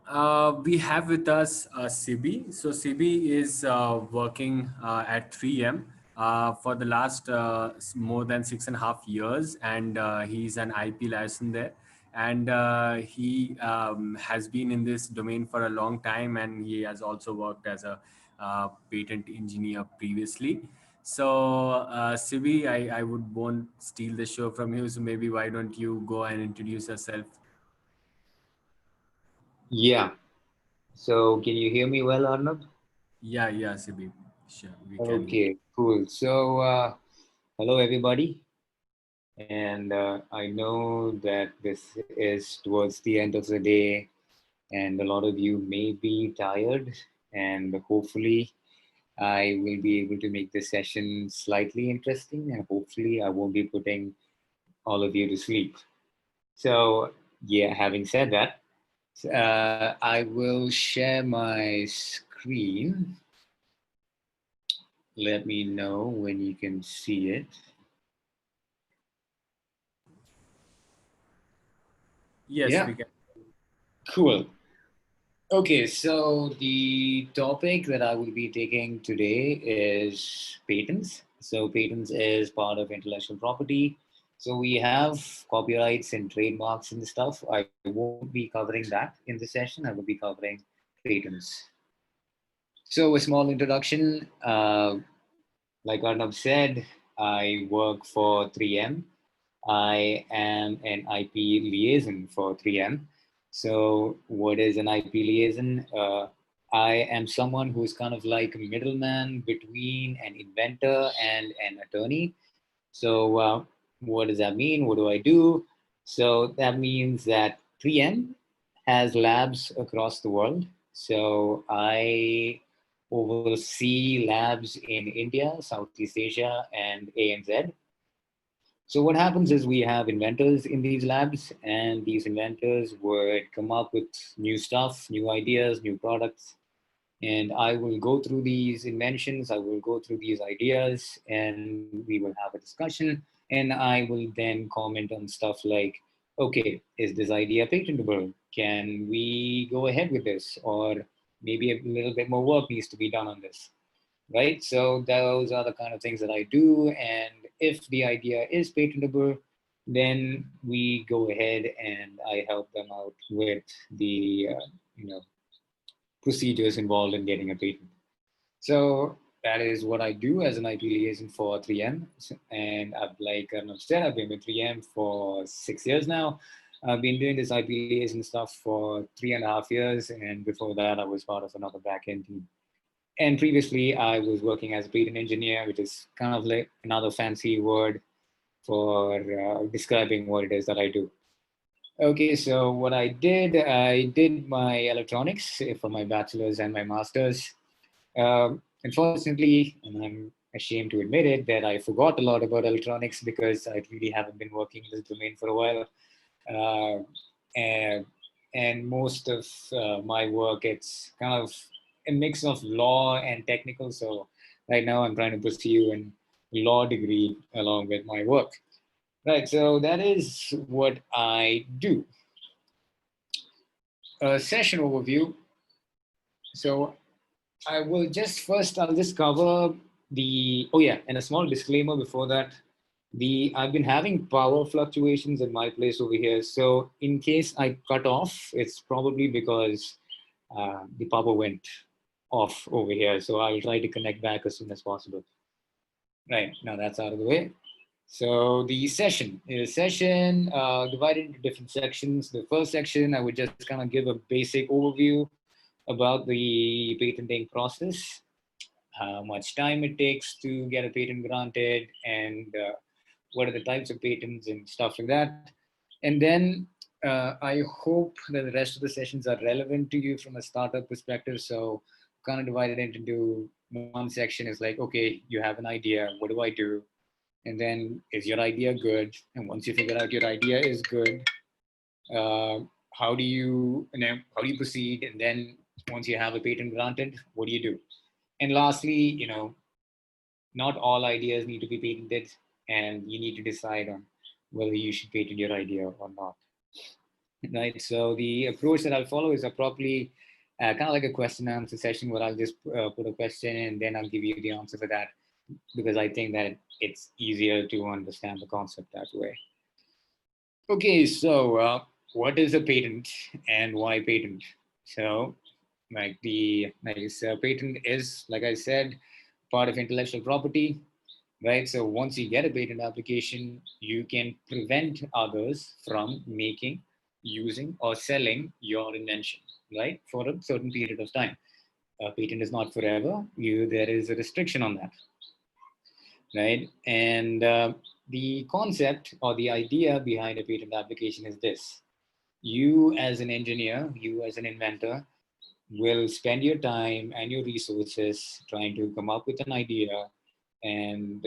We have with us Siby. So Siby is working at 3M for the last more than 6.5 years, and he's an IP license there. And he has been in this domain for a long time, and he has also worked as a patent engineer previously. So Siby, I won't steal the show from you. So maybe why don't you go and introduce yourself? Yeah. So can you hear me well, Arnab? Yeah, Sibi. Sure, we can hear. Okay, cool. So hello everybody. And I know that this is towards the end of the day, and a lot of you may be tired. And hopefully, I will be able to make this session slightly interesting, and hopefully, I won't be putting all of you to sleep. So, yeah, having said that, I will share my screen. Let me know when you can see it. Yes, Yeah, we can. cool. Okay, so the topic that I will be taking today is patents. So, patents is part of intellectual property. So, we have copyrights and trademarks and stuff. I won't be covering that in the session. I will be covering patents. So, a small introduction. Like Arnav said, I work for 3M. I am an IP liaison for 3M. So, what is an IP liaison? I am someone who's kind of like a middleman between an inventor and an attorney. So, what does that mean? What do I do? So, that means that 3M has labs across the world. So, I oversee labs in India, Southeast Asia, and ANZ. So what happens is we have inventors in these labs, and these inventors would come up with new stuff, new ideas, new products. And I will go through these inventions, I will go through these ideas, and we will have a discussion. And I will then comment on stuff like, okay, is this idea patentable? Can we go ahead with this? Or maybe a little bit more work needs to be done on this, right? So those are the kind of things that I do. And if the idea is patentable, then we go ahead and I help them out with the procedures involved in getting a patent. So that is what I do as an IP liaison for 3M. And I've, like Arnav said, I've been with 3M for 6 years now. I've been doing this IP liaison stuff for 3.5 years. And before that, I was part of another backend team. And previously, I was working as a patent engineer, which is kind of like another fancy word for describing what it is that I do. Okay, so what I did my electronics for my bachelor's and my master's. Unfortunately, and I'm ashamed to admit it, that I forgot a lot about electronics because I really haven't been working in this domain for a while. Uh, and, and most of my work, it's kind of a mix of law and technical. So right now I'm trying to pursue a law degree along with my work. Right, so that is what I do. Session overview. So I will just first, I'll just cover oh yeah, and a small disclaimer before that. I've been having power fluctuations in my place over here. So in case I cut off, it's probably because the power went off over here. So I'll try to connect back as soon as possible. Right, now that's out of the way. So the session is divided into different sections. The first section, I would just kind of give a basic overview about the patenting process, how much time it takes to get a patent granted, and what are the types of patents and stuff like that. And then I hope that the rest of the sessions are relevant to you from a startup perspective. So kind of divided it into one section is like, okay, you have an idea, what do I do? And then is your idea good? And once you figure out your idea is good, uh, how do you proceed? And then once you have a patent granted, what do you do? And lastly, not all ideas need to be patented, and you need to decide on whether you should patent your idea or not. right? So the approach that I'll follow is a properly kind of like a question and answer session where I'll just put a question and then I'll give you the answer for that, because I think that it's easier to understand the concept that way. Okay, so what is a patent and why patent? So, patent is, like I said, part of intellectual property, right? So once you get a patent application, you can prevent others from making, using, or selling your invention, right, for a certain period of time. A patent is not forever. There is a restriction on that, right? And the concept or the idea behind a patent application is this: you as an engineer, you as an inventor, will spend your time and your resources trying to come up with an idea. And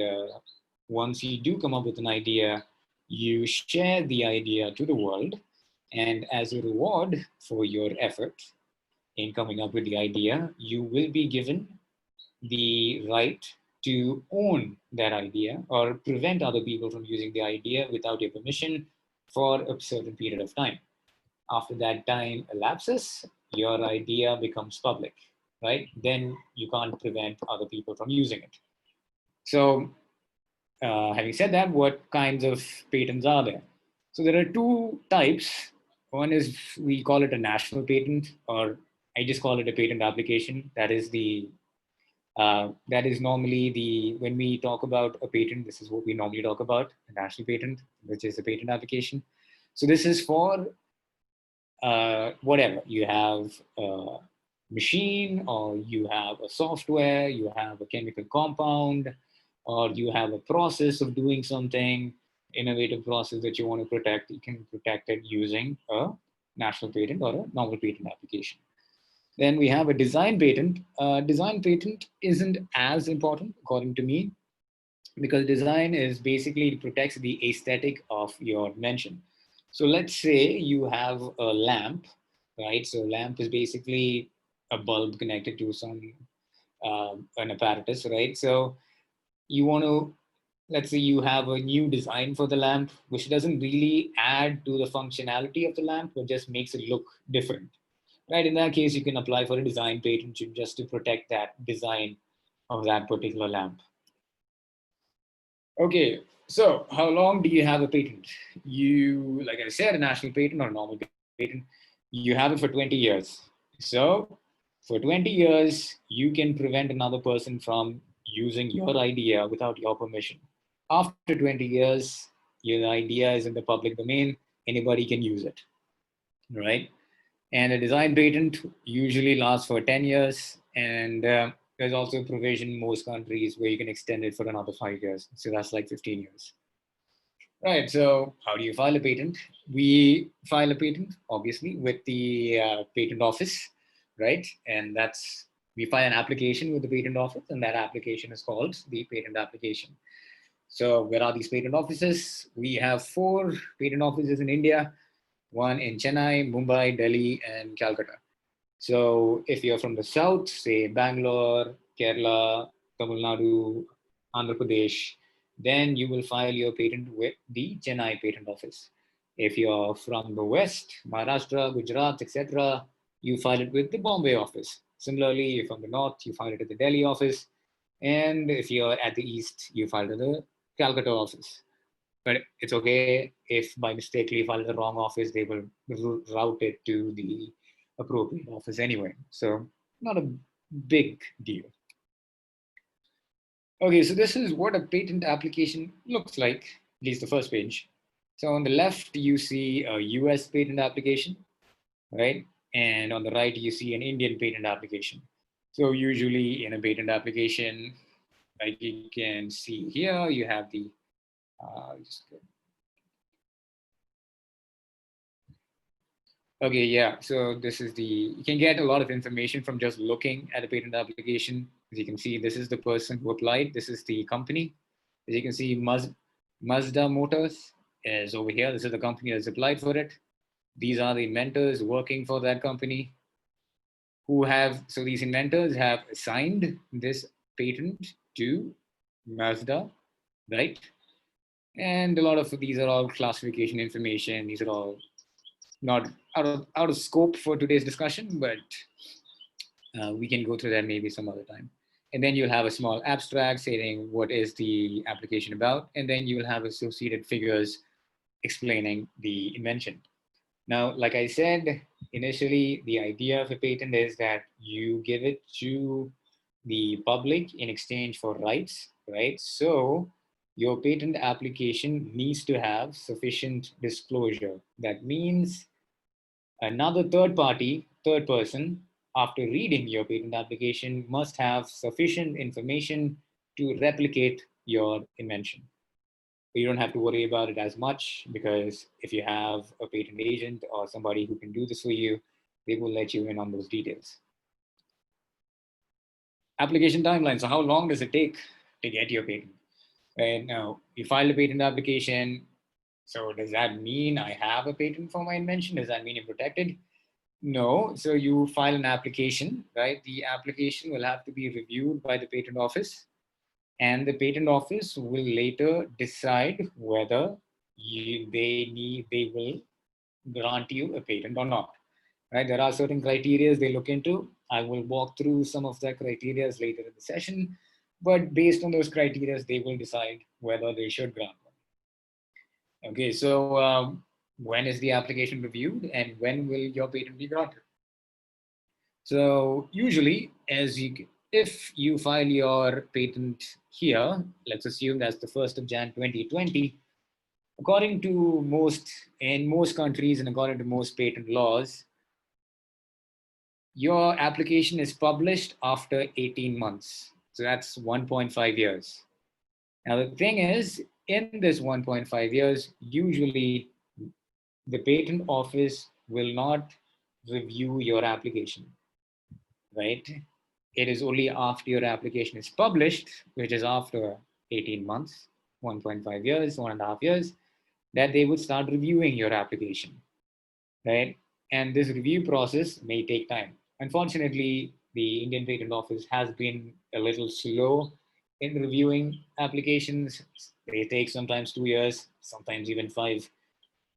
once you do come up with an idea, you share the idea to the world. And as a reward for your effort in coming up with the idea, you will be given the right to own that idea or prevent other people from using the idea without your permission for a certain period of time. After that time elapses, your idea becomes public, right? Then you can't prevent other people from using it. So, having said that, what kinds of patents are there? So, there are two types. One is, we call it a national patent, or I just call it a patent application. That is normally when we talk about a patent, this is what we normally talk about: a national patent, which is a patent application. So this is for whatever you have, a machine, or you have a software, you have a chemical compound, or you have a process of doing something, innovative process that you want to protect. You can protect it using a national patent or a novel patent application. Then we have a design patent. Design patent isn't as important, according to me, because design is basically, it protects the aesthetic of your invention. So let's say you have a lamp, right? So lamp is basically a bulb connected to some an apparatus, right? So you want to, let's say you have a new design for the lamp, which doesn't really add to the functionality of the lamp, but just makes it look different, right? In that case, you can apply for a design patent just to protect that design of that particular lamp. Okay, so how long do you have a patent? You, like I said, a national patent or a normal patent, you have it for 20 years. So for 20 years, you can prevent another person from using your idea without your permission. After 20 years, your idea is in the public domain, anybody can use it, right? And a design patent usually lasts for 10 years. And there's also a provision in most countries where you can extend it for another 5 years. So that's like 15 years. Right. So how do you file a patent? We file a patent, obviously, with the patent office, right? And we file an application with the patent office, and that application is called the patent application. So where are these patent offices? We have 4 patent offices in India: one in Chennai, Mumbai, Delhi, and Calcutta. So if you're from the south, say Bangalore, Kerala, Tamil Nadu, Andhra Pradesh, then you will file your patent with the Chennai Patent Office. If you're from the west, Maharashtra, Gujarat, etc., you file it with the Bombay office. Similarly, if from the north, you file it at the Delhi office. And if you're at the east, you file it at the Calcutta office. But it's okay if by mistake you file the wrong office, they will route it to the appropriate office anyway. So not a big deal. Okay, so this is what a patent application looks like, at least the first page. So on the left, you see a US patent application, right? And on the right, you see an Indian patent application. So usually in a patent application, like you can see here, you have the, okay, yeah. So this is you can get a lot of information from just looking at a patent application. As you can see, this is the person who applied. This is the company. As you can see, Mazda Motors is over here. This is the company that's applied for it. These are the inventors working for that company so these inventors have assigned this patent to Mazda, right? And a lot of these are all classification information. These are all not out of scope for today's discussion, but we can go through that maybe some other time. And then you'll have a small abstract stating what is the application about, and then you will have associated figures explaining the invention. Now, like I said, initially, the idea of a patent is that you give it to the public in exchange for rights, right? So your patent application needs to have sufficient disclosure. That means another third person, after reading your patent application, must have sufficient information to replicate your invention. You don't have to worry about it as much, because if you have a patent agent or somebody who can do this for you, they will let you in on those details. Application timeline. So how long does it take to get your patent? Right now, you file a patent application. So does that mean I have a patent for my invention? Does that mean you're protected? No. So you file an application, right? The application will have to be reviewed by the patent office, and the patent office will later decide whether they will grant you a patent or not. Right? There are certain criteria they look into. I will walk through some of the criteria later in the session, but based on those criteria, they will decide whether they should grant one. Okay, so when is the application reviewed, and when will your patent be granted? So usually, if you file your patent here, let's assume that's the 1st of Jan 2020, according to in most countries and according to most patent laws, your application is published after 18 months. So that's 1.5 years. Now, the thing is, in this 1.5 years, usually the patent office will not review your application, right? It is only after your application is published, which is after 18 months, 1.5 years, 1.5 years, that they would start reviewing your application, right? And this review process may take time. Unfortunately, the Indian Patent Office has been a little slow in reviewing applications. They take sometimes 2 years, sometimes even 5.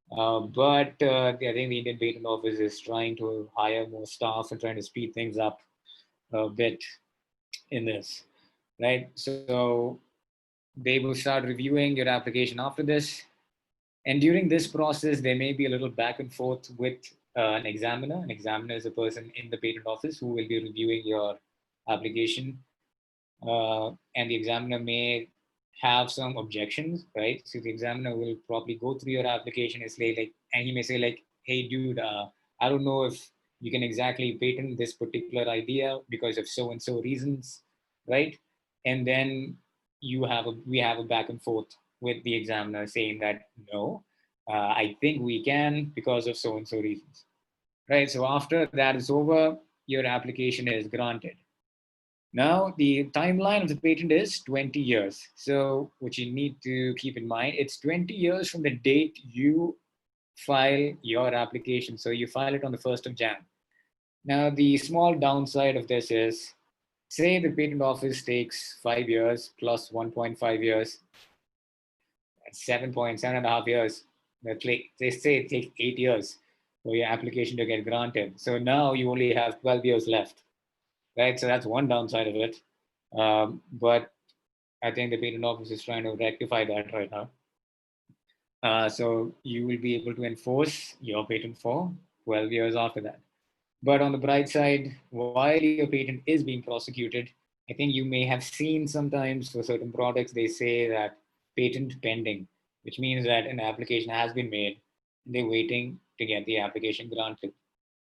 But I think the Indian Patent Office is trying to hire more staff and trying to speed things up a bit in this, right? So they will start reviewing your application after this. And during this process, there may be a little back and forth with an examiner. An examiner is a person in the patent office who will be reviewing your application. And the examiner may have some objections, right? So the examiner will probably go through your application and say and he may say hey, dude, I don't know if you can exactly patent this particular idea because of so and so reasons, right? And then we have a back and forth with the examiner saying that no, I think we can because of so and so reasons, right? So after that is over, your application is granted. Now, the timeline of the patent is 20 years. So what you need to keep in mind, it's 20 years from the date you file your application. So you file it on the 1st of Jan. Now, the small downside of this is, say the patent office takes 5 years plus 1.5 years, that's 7.5 years. They say it takes 8 years for your application to get granted. So now you only have 12 years left, right? So that's one downside of it. But I think the patent office is trying to rectify that right now. So you will be able to enforce your patent for 12 years after that. But on the bright side, while your patent is being prosecuted, I think you may have seen sometimes for certain products, they say that patent pending, which means that an application has been made and they're waiting to get the application granted.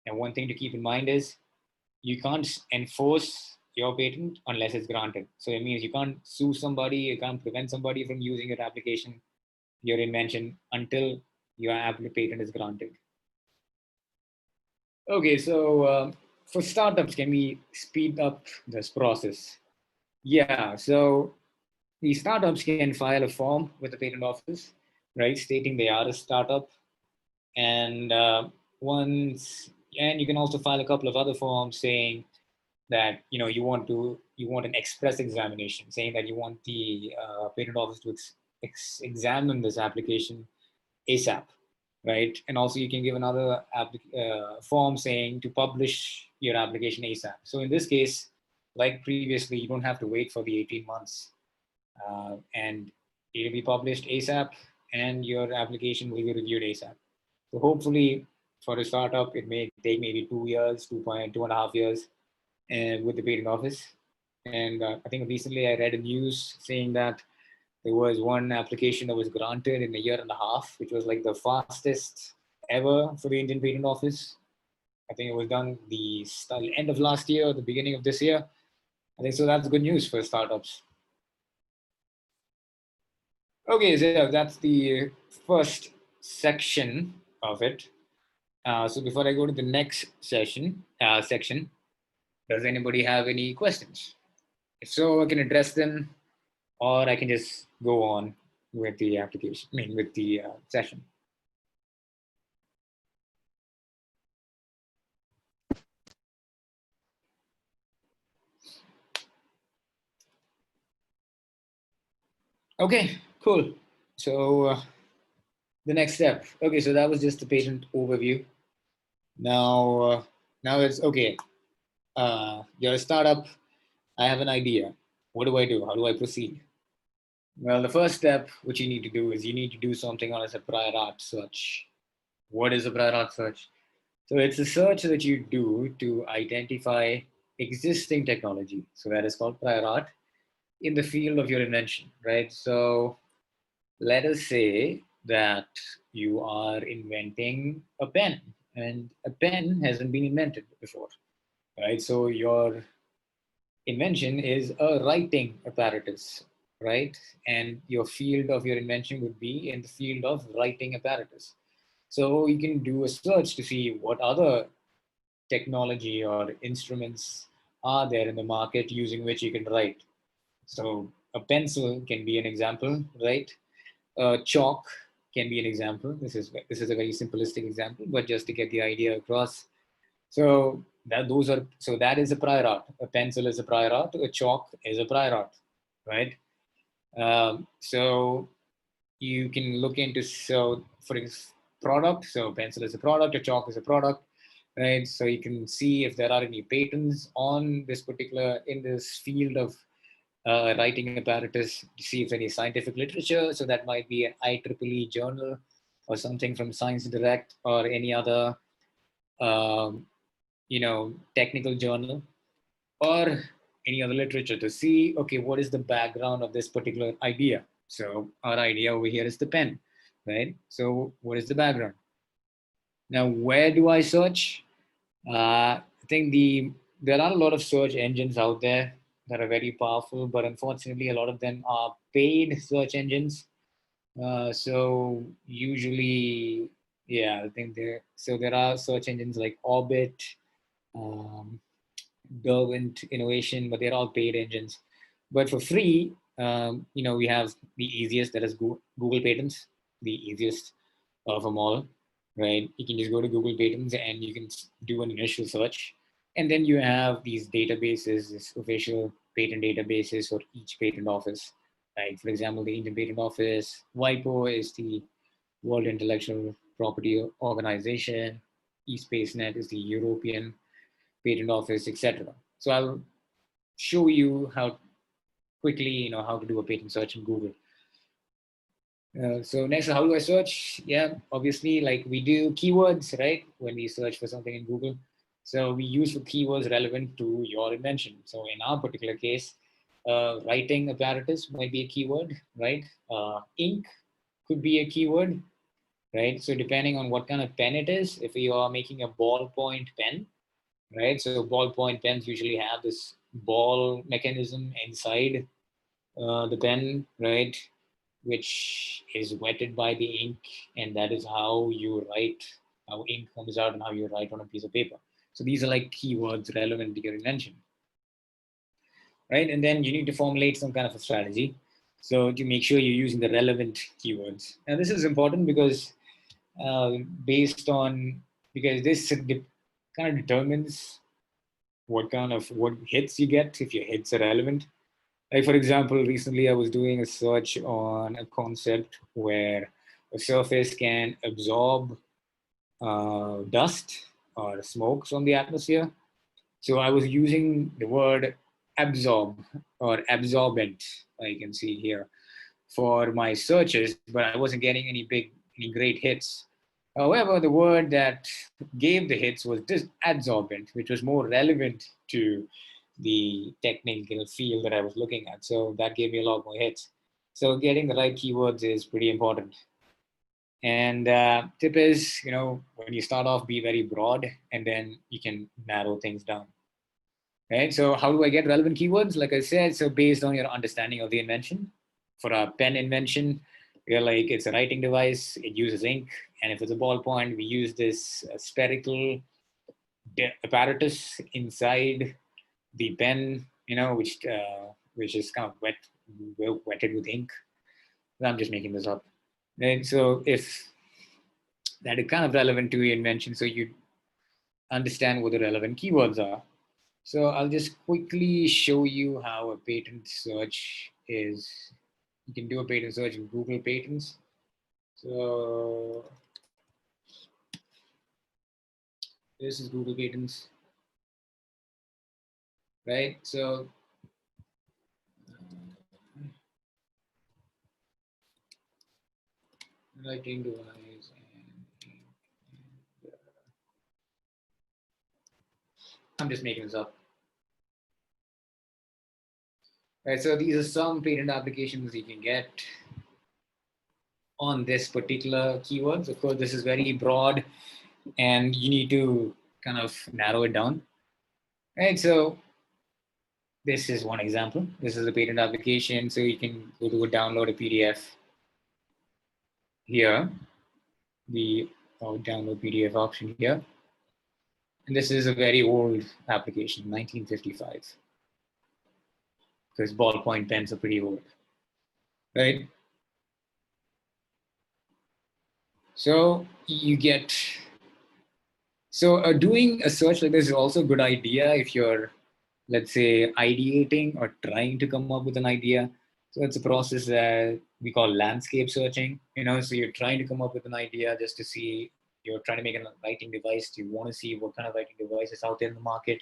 And one thing to keep in mind is you can't enforce your patent unless it's granted. So it means you can't sue somebody, you can't prevent somebody from using your application, your invention, until your patent is granted. Okay, so for startups, can we speed up this process? Yeah, so the startups can file a form with the patent office, right, stating they are a startup. And and you can also file a couple of other forms saying that you want an express examination, saying that you want the patent office to examine this application ASAP, right? And also you can give another form saying to publish your application ASAP. So in this case, like previously, you don't have to wait for the 18 months, and it'll be published ASAP, and your application will be reviewed ASAP. So hopefully, for a startup, it may take maybe 2 years, 2.5 years, and with the patent office. And I think recently I read a news saying that there was one application that was granted in a year and a half, which was like the fastest ever for the Indian Patent Office. I think it was done the end of last year or the beginning of this year. I think so. That's good news for startups. Okay, so that's the first section of it. So before I go to the next section, does anybody have any questions? If so, I can address them, or I can just go on with the application. I mean, with the session. Okay, cool. So the next step. Okay, so that was just the patent overview. Now it's okay. You're a startup. I have an idea. What do I do? How do I proceed? Well, the first step, which you need to do is you need to do something on as a prior art search. What is a prior art search? So it's a search that you do to identify existing technology. So that is called prior art in the field of your invention, right? So let us say that you are inventing a pen, and a pen hasn't been invented before, right? So your invention is a writing apparatus, right? And your field of your invention would be in the field of writing apparatus. So you can do a search to see what other technology or instruments are there in the market using which you can write. So a pencil can be an example, right? Chalk can be an example. This is a very simplistic example, but just to get the idea across. So that is a prior art. A pencil is a prior art. A chalk is a prior art, right? So you can look into for product. So pencil is a product. A chalk is a product, right? So you can see if there are any patents on this particular in this field of writing apparatus to see if any scientific literature. So that might be an IEEE journal or something from Science Direct or any other, um, technical journal or any other literature to see, okay, what is the background of this particular idea? So our idea over here is the pen, right? So what is the background? Now, where do I search? I think there are a lot of search engines out there that are very powerful, but unfortunately, a lot of them are paid search engines. So usually, yeah, I think there are search engines like Orbit, um, Derwent Innovation, but they're all paid engines. But for free, we have the easiest, that is Google Patents, the easiest of them all, right? You can just go to Google Patents and you can do an initial search. And then you have these databases, this official patent databases for each patent office. Like, for example, the Indian Patent Office, WIPO is the World Intellectual Property Organization, eSpaceNet is the European Patent Office, etc. So I'll show you how quickly, how to do a patent search in Google. So next, how do I search? Yeah, obviously, like we do keywords, right? When we search for something in Google. So we use for keywords relevant to your invention. So in our particular case, writing apparatus might be a keyword, right? Ink could be a keyword, right? So depending on what kind of pen it is, if you are making a ballpoint pen, right? So ballpoint pens usually have this ball mechanism inside the pen, right? Which is wetted by the ink, and that is how you write, how ink comes out and how you write on a piece of paper. So these are like keywords relevant to your invention, right? And then you need to formulate some kind of a strategy. So to make sure you're using the relevant keywords. Now this is important because based on, because this kind of determines what hits you get if your hits are relevant. Like for example, recently I was doing a search on a concept where a surface can absorb dust or smoke from the atmosphere. So I was using the word absorb or absorbent, I can see here, for my searches, but I wasn't getting any great hits. However, the word that gave the hits was adsorbent, which was more relevant to the technical field that I was looking at. So that gave me a lot more hits. So getting the right keywords is pretty important. And tip is, when you start off, be very broad, and then you can narrow things down. Right. So how do I get relevant keywords? Like I said, so based on your understanding of the invention. For a pen invention, we're like, it's a writing device. It uses ink, and if it's a ballpoint, we use this spherical apparatus inside the pen, which is kind of wetted with ink. I'm just making this up. And so if that is kind of relevant to your invention, so you understand what the relevant keywords are. So I'll just quickly show you how a patent search is. You can do a patent search in Google Patents. So this is Google Patents, right? So writing device and I'm just making this up. Right, so these are some patent applications you can get on this particular keywords. Of course, this is very broad and you need to kind of narrow it down. Right, so this is one example. This is a patent application. So you can go to download a PDF here, the download PDF option here. And this is a very old application, 1955, because ballpoint pens are pretty old, right? So you get, so doing a search like this is also a good idea if you're, let's say, ideating or trying to come up with an idea. So it's a process that we call landscape searching. So you're trying to come up with an idea just to see, you're trying to make a writing device. You want to see what kind of writing device is out there in the market,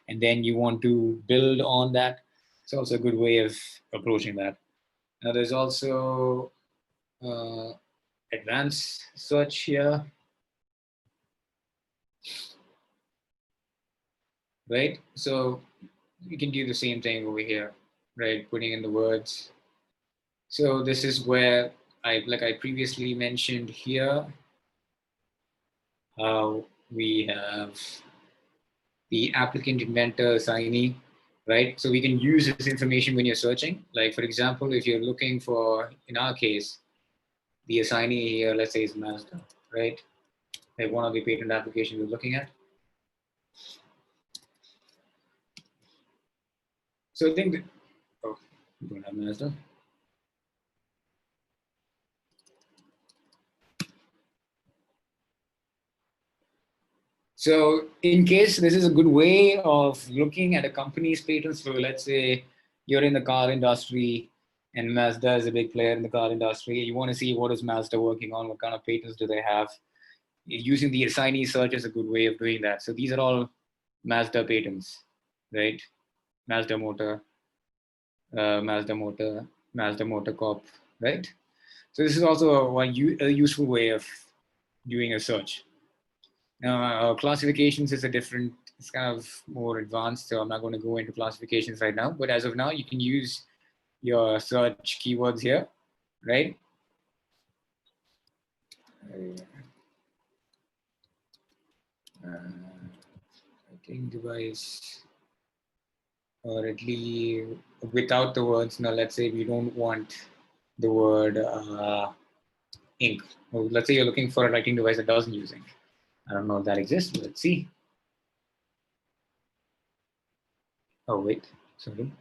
and then you want to build on that. It's also a good way of approaching that. Now there's also advanced search here, right? So you can do the same thing over here, right? Putting in the words. So this is where like I previously mentioned here, we have the applicant, inventor, assignee, right? So we can use this information when you're searching. Like for example, if you're looking for, in our case, the assignee here, let's say is Mazda, right? Like one of the patent applications we're looking at. So I think that, oh, we don't have Mazda. So in case this is a good way of looking at a company's patents. So let's say you're in the car industry and Mazda is a big player in the car industry. You want to see what is Mazda working on, what kind of patents do they have. Using the assignee search is a good way of doing that. So these are all Mazda patents, right? Mazda Motor, Mazda Motor, Mazda Motor Corp, right? So this is also a useful way of doing a search. Now, classifications is a different, it's kind of more advanced, so I'm not going to go into classifications right now. But as of now, you can use your search keywords here, right? Writing device, or at least without the words. Now, let's say we don't want the word ink. Well, let's say you're looking for a writing device that doesn't use ink. I don't know if that exists, but let's see. Oh, wait, sorry.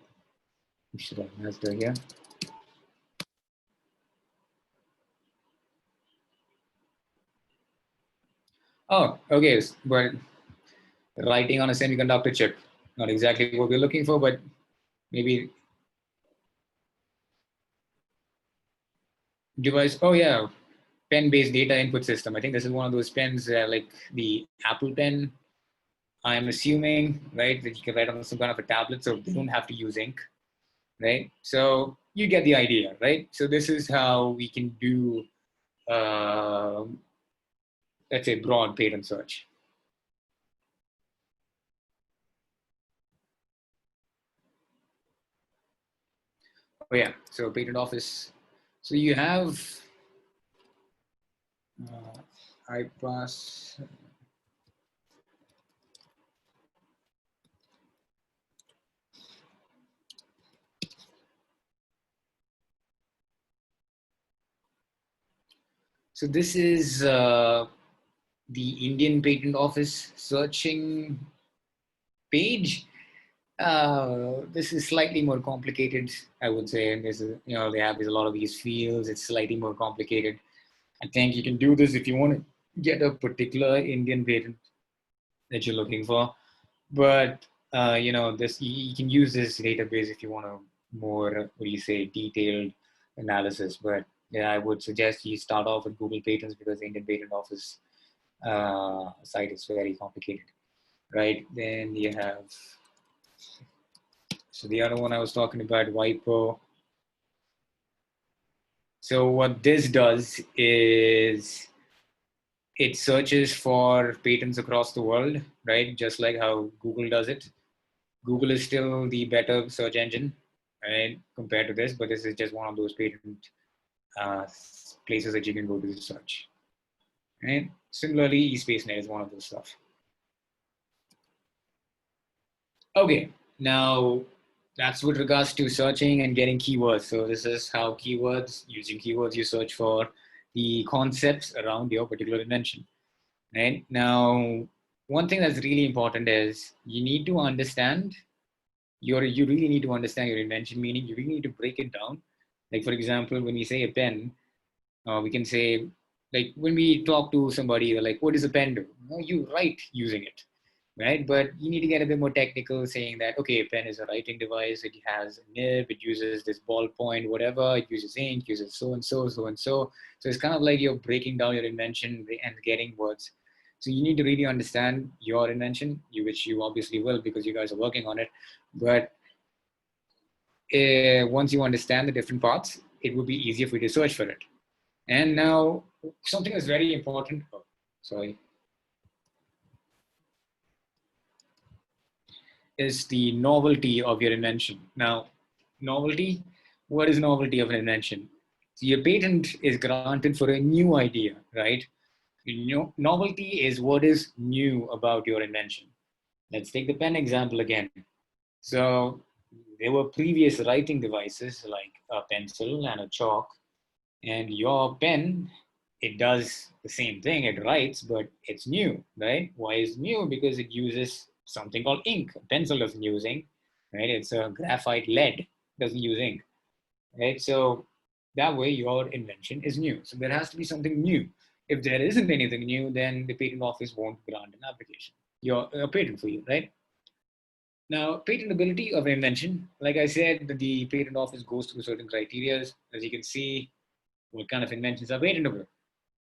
We should have Mazda here. Oh, okay, but writing on a semiconductor chip. Not exactly what we're looking for, but maybe device. Oh, yeah. pen-based data input system. I think this is one of those pens like the Apple Pen, I'm assuming, right, that you can write on some kind of a tablet, so they don't have to use ink, right? So you get the idea, right? So this is how we can do, let's say, broad patent search. Oh yeah, so patent office. So you have iPass. So this is the Indian Patent Office searching page. This is slightly more complicated, I would say. And this is, they have a lot of these fields. It's slightly more complicated. I think you can do this if you want to get a particular Indian patent that you're looking for. But this you can use this database if you want a more, what do you say, detailed analysis. But yeah, I would suggest you start off with Google Patents, because the Indian Patent Office site is very complicated, right? Then you have, so the other one I was talking about, WIPO. So what this does is it searches for patents across the world, right? Just like how Google does it. Google is still the better search engine, right, compared to this, but this is just one of those patent places that you can go to search. Right? Similarly, eSpaceNet is one of those stuff. Okay, now that's with regards to searching and getting keywords. So this is how using keywords, you search for the concepts around your particular invention. Right? Now, one thing that's really important is you need to understand you really need to understand your invention meaning. You really need to break it down. Like, for example, when we say a pen, we can say, like, when we talk to somebody, they're like, what does a pen do? No, you write using it, right? But you need to get a bit more technical, saying that, okay, a pen is a writing device. It has a nib. It uses this ballpoint, whatever. It uses ink, uses so and so, so and so. So it's kind of like you're breaking down your invention and getting words. So you need to really understand your invention, which you obviously will, because you guys are working on it. But once you understand the different parts, it will be easier for you to search for it. And now something that's very important, is the novelty of your invention. Now, novelty, what is novelty of an invention? So your patent is granted for a new idea, right? Novelty is what is new about your invention. Let's take the pen example again. So there were previous writing devices like a pencil and a chalk, and your pen, it does the same thing, it writes, but it's new, right? Why is it new? Because it uses something called ink. A pencil doesn't use ink, right? It's a graphite lead, doesn't use ink, right? So that way your invention is new. So there has to be something new. If there isn't anything new, then the patent office won't grant an application, a patent for you, right? Now, patentability of an invention, like I said, the patent office goes through certain criteria. As you can see, what kind of inventions are patentable.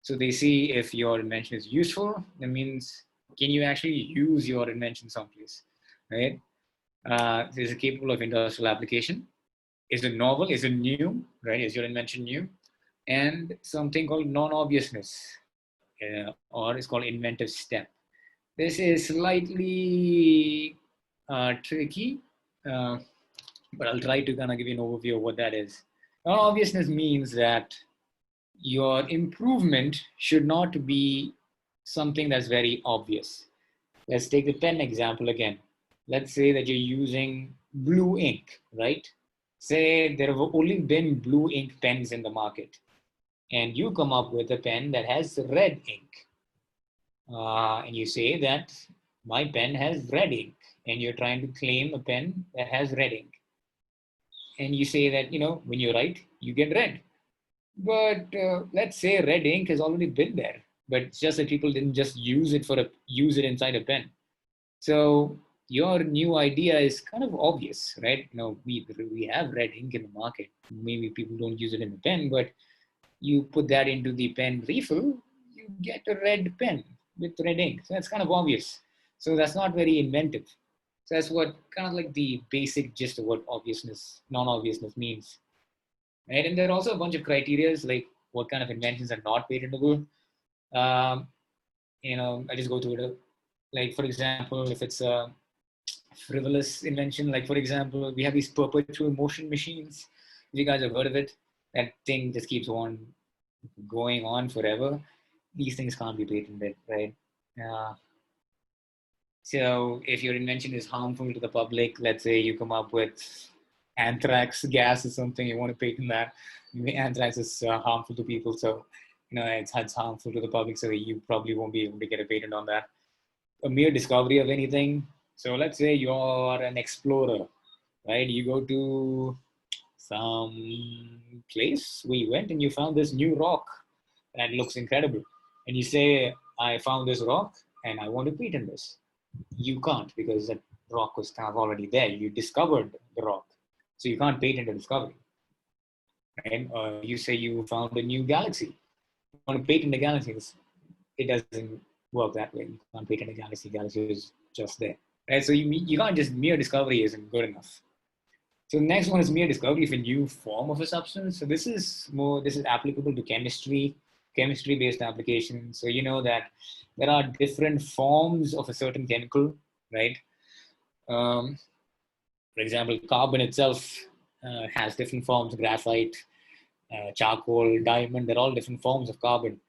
So they see if your invention is useful. That means, can you actually use your invention someplace, right? Is it capable of industrial application? Is it novel? Is it new, right? Is your invention new? And something called non-obviousness, or it's called inventive step. This is slightly tricky, but I'll try to kind of give you an overview of what that is. Non-obviousness means that your improvement should not be something that's very obvious. Let's take the pen example again. Let's say that you're using blue ink, right? Say there have only been blue ink pens in the market, and you come up with a pen that has red ink. And you say that my pen has red ink, and you're trying to claim a pen that has red ink. And you say that, when you write, you get red. But let's say red ink has already been there, but it's just that people didn't just use it inside a pen. So your new idea is kind of obvious, right? We have red ink in the market. Maybe people don't use it in the pen, but you put that into the pen refill, you get a red pen with red ink. So that's kind of obvious. So that's not very inventive. So that's what kind of like the basic gist of what obviousness, non-obviousness means. Right? And there are also a bunch of criterias like what kind of inventions are not patentable. Um, I just go through it. Like, for example, if it's a frivolous invention, like, for example, we have these perpetual motion machines. If you guys have heard of it, that thing just keeps on going on forever. These things can't be patented, right? Uh, so if your invention is harmful to the public, let's say you come up with anthrax gas or something, you want to patent that. Anthrax is harmful to people, so it's harmful to the public, so you probably won't be able to get a patent on that. A mere discovery of anything. So let's say you're an explorer, right? You go to some place where you went and you found this new rock that looks incredible. And you say, I found this rock and I want to patent this. You can't, because that rock was kind of already there. You discovered the rock. So you can't patent a discovery. Right? You say you found a new galaxy. You want to patent the galaxy. It doesn't work that way. You can't patent a galaxy. Galaxy is just there. Right? So you can't just, mere discovery isn't good enough. So the next one is mere discovery of a new form of a substance. So this is applicable to chemistry-based applications. So you know that there are different forms of a certain chemical, right? For example, carbon itself has different forms: graphite, charcoal, diamond. They're all different forms of carbon,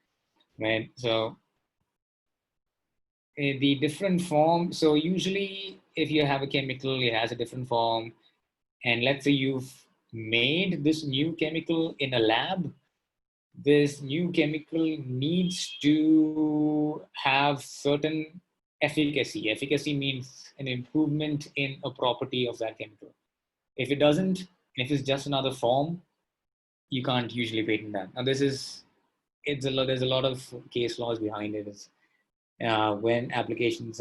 right? So the different form. So usually, if you have a chemical, it has a different form. And let's say you've made this new chemical in a lab. This new chemical needs to have certain efficacy. Efficacy means an improvement in a property of that chemical. If it doesn't, if it's just another form, you can't usually patent that. Now there's a lot of case laws behind it. When applications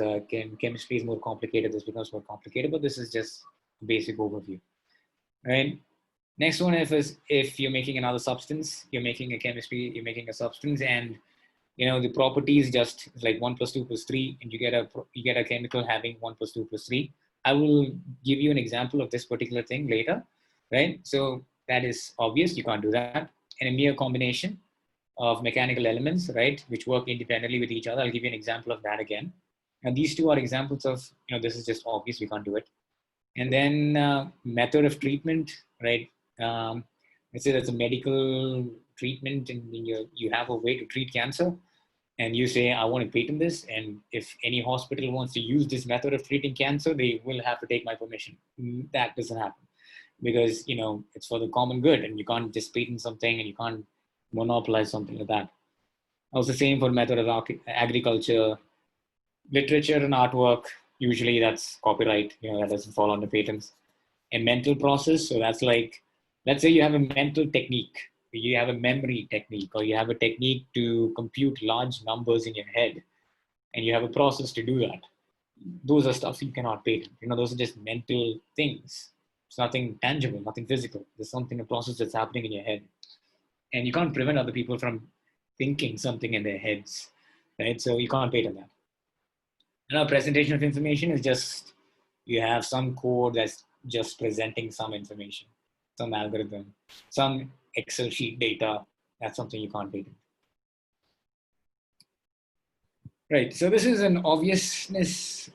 chemistry is more complicated, this becomes more complicated, but this is just a basic overview. Right. Next one, if you're making another substance, you're making a substance, and the property is just like 1 + 2 + 3, and you get a chemical having 1 + 2 + 3. I will give you an example of this particular thing later, right? So that is obvious, you can't do that. And a mere combination of mechanical elements, right, which work independently with each other. I'll give you an example of that again. And these two are examples of, this is just obvious, we can't do it. And then method of treatment, right? Let's say that's a medical treatment and you have a way to treat cancer, and you say, I want to patent this. And if any hospital wants to use this method of treating cancer, they will have to take my permission. That doesn't happen because, it's for the common good, and you can't just patent something and you can't monopolize something like that. Also, same for method of agriculture, literature and artwork. Usually that's copyright, that doesn't fall under patents. A mental process, so that's like, let's say you have a mental technique, you have a memory technique, or you have a technique to compute large numbers in your head, and you have a process to do that. Those are stuff you cannot patent. Those are just mental things. It's nothing tangible, nothing physical. There's a process that's happening in your head. And you can't prevent other people from thinking something in their heads, right? So you can't patent that. And a presentation of information is just, you have some code that's just presenting some information, some algorithm, some Excel sheet data. That's something you can't patent. Right, so this is an obviousness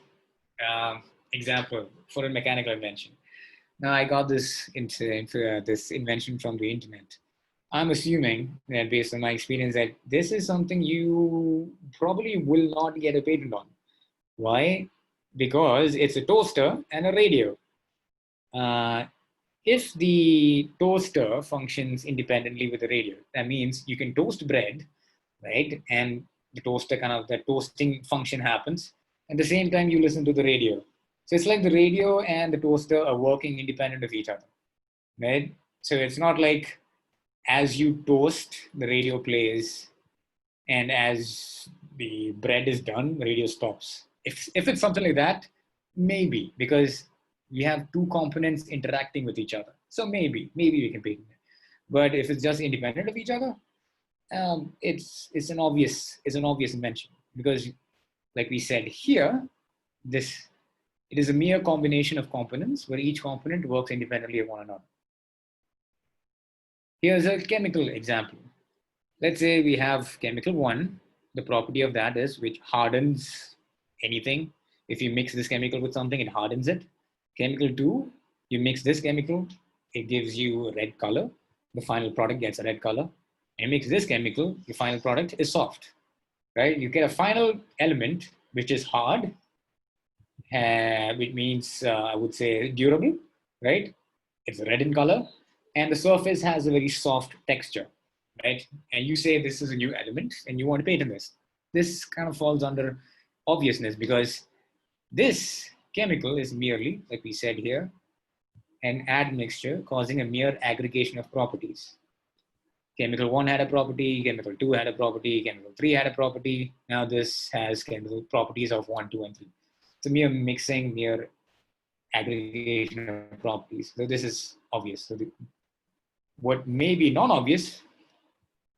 example for a mechanical invention. Now I got this this invention from the internet. I'm assuming that based on my experience that this is something you probably will not get a patent on. Why? Because it's a toaster and a radio. If the toaster functions independently with the radio, that means you can toast bread, right? And the toasting function happens. At the same time, you listen to the radio. So it's like the radio and the toaster are working independent of each other, right? So it's not like as you toast, the radio plays, and as the bread is done, the radio stops. If it's something like that, maybe, because we have two components interacting with each other. So maybe we can patent it. But if it's just independent of each other, It's an obvious invention, because like we said here, this it is a mere combination of components where each component works independently of one another. Here's a chemical example. Let's say we have chemical 1. The property of that is which hardens anything. If you mix this chemical with something, it hardens it. Chemical 2, you mix this chemical, it gives you a red color. The final product gets a red color. And mix this chemical, the final product is soft, right? You get a final element which is hard, which means I would say durable, right? It's red in color, and the surface has a very soft texture, right? And you say this is a new element and you want to patent this. This kind of falls under obviousness, because this chemical is merely, like we said here, an admixture causing a mere aggregation of properties. Chemical 1 had a property, chemical 2 had a property, chemical 3 had a property. Now this has chemical properties of 1, 2, and 3. It's a mere mixing, mere aggregation of properties. So this is obvious. So what may be non-obvious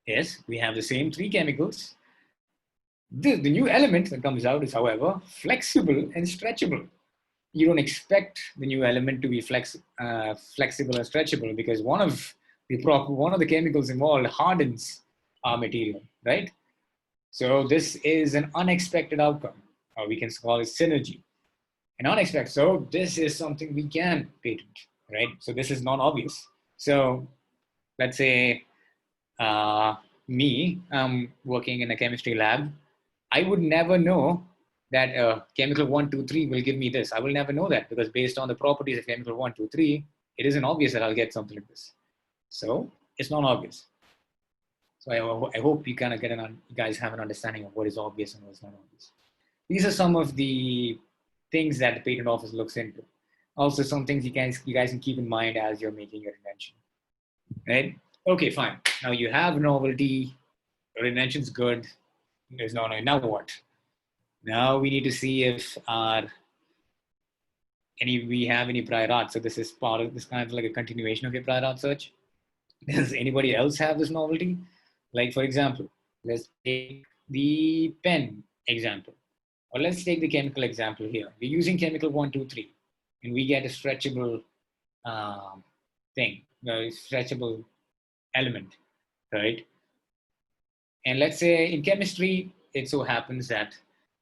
is we have the same 3 chemicals. The new element that comes out is, however, flexible and stretchable. You don't expect the new element to be flexible and stretchable, because one of the chemicals involved hardens our material, right? So this is an unexpected outcome, or we can call it synergy. An unexpected. So this is something we can patent, right? So this is non-obvious. So let's say I'm working in a chemistry lab. I would never know that chemical 1, 2, 3 will give me this. I will never know that, because based on the properties of chemical 1, 2, 3, it isn't obvious that I'll get something like this. So it's not obvious. So I hope you kind of you guys have an understanding of what is obvious and what is not obvious. These are some of the things that the patent office looks into. Also, some things you guys can keep in mind as you're making your invention, right? Okay, fine. Now you have novelty. Your invention's good. There's no. Now what? Now we need to see if we have any prior art. So this is part of this, kind of like a continuation of your prior art search. Does anybody else have this novelty? Like, for example, let's take the pen example, or let's take the chemical example here. We're using chemical 1, 2, 3, and we get a stretchable thing, a stretchable element, right? And let's say in chemistry, it so happens that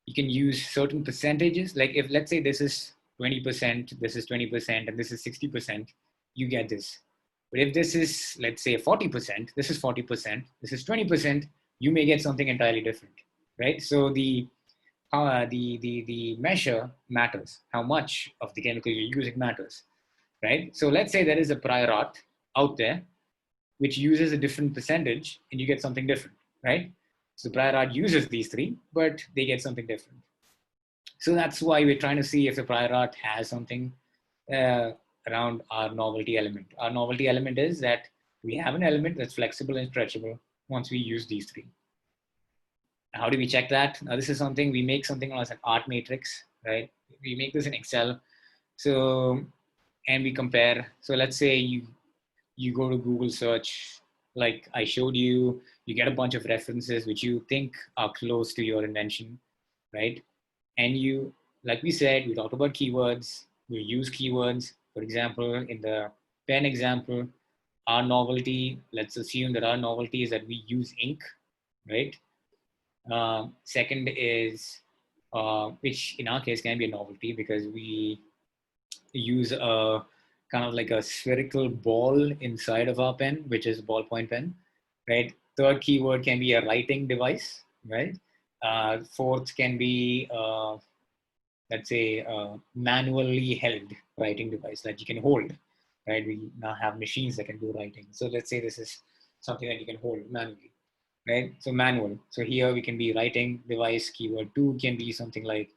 you can use certain percentages. Like if, let's say this is 20%, this is 20%, and this is 60%, you get this. But if this is, let's say 40%, this is 40%, this is 20%, you may get something entirely different, right? So the measure matters. How much of the chemical you're using matters, right? So let's say there is a prior art out there which uses a different percentage, and you get something different, right? So prior art uses these 3, but they get something different. So that's why we're trying to see if the prior art has something around our novelty element. Our novelty element is that we have an element that's flexible and stretchable once we use these 3. How do we check that? Now this is something, we make something as an art matrix, right? We make this in Excel. So, and we compare. So let's say you go to Google search, like I showed you, you get a bunch of references which you think are close to your invention, right? And you, like we said, we talked about keywords, we use keywords. For example, in the pen example, our novelty, let's assume that our novelty is that we use ink, right? Second is, which in our case can be a novelty because we use a kind of like a spherical ball inside of our pen, which is a ballpoint pen, right? Third keyword can be a writing device, right? Fourth can be, let's say, manually held writing device that you can hold, right? We now have machines that can do writing. So let's say this is something that you can hold manually, right? So manual. So here we can be writing device. Keyword 2 can be something like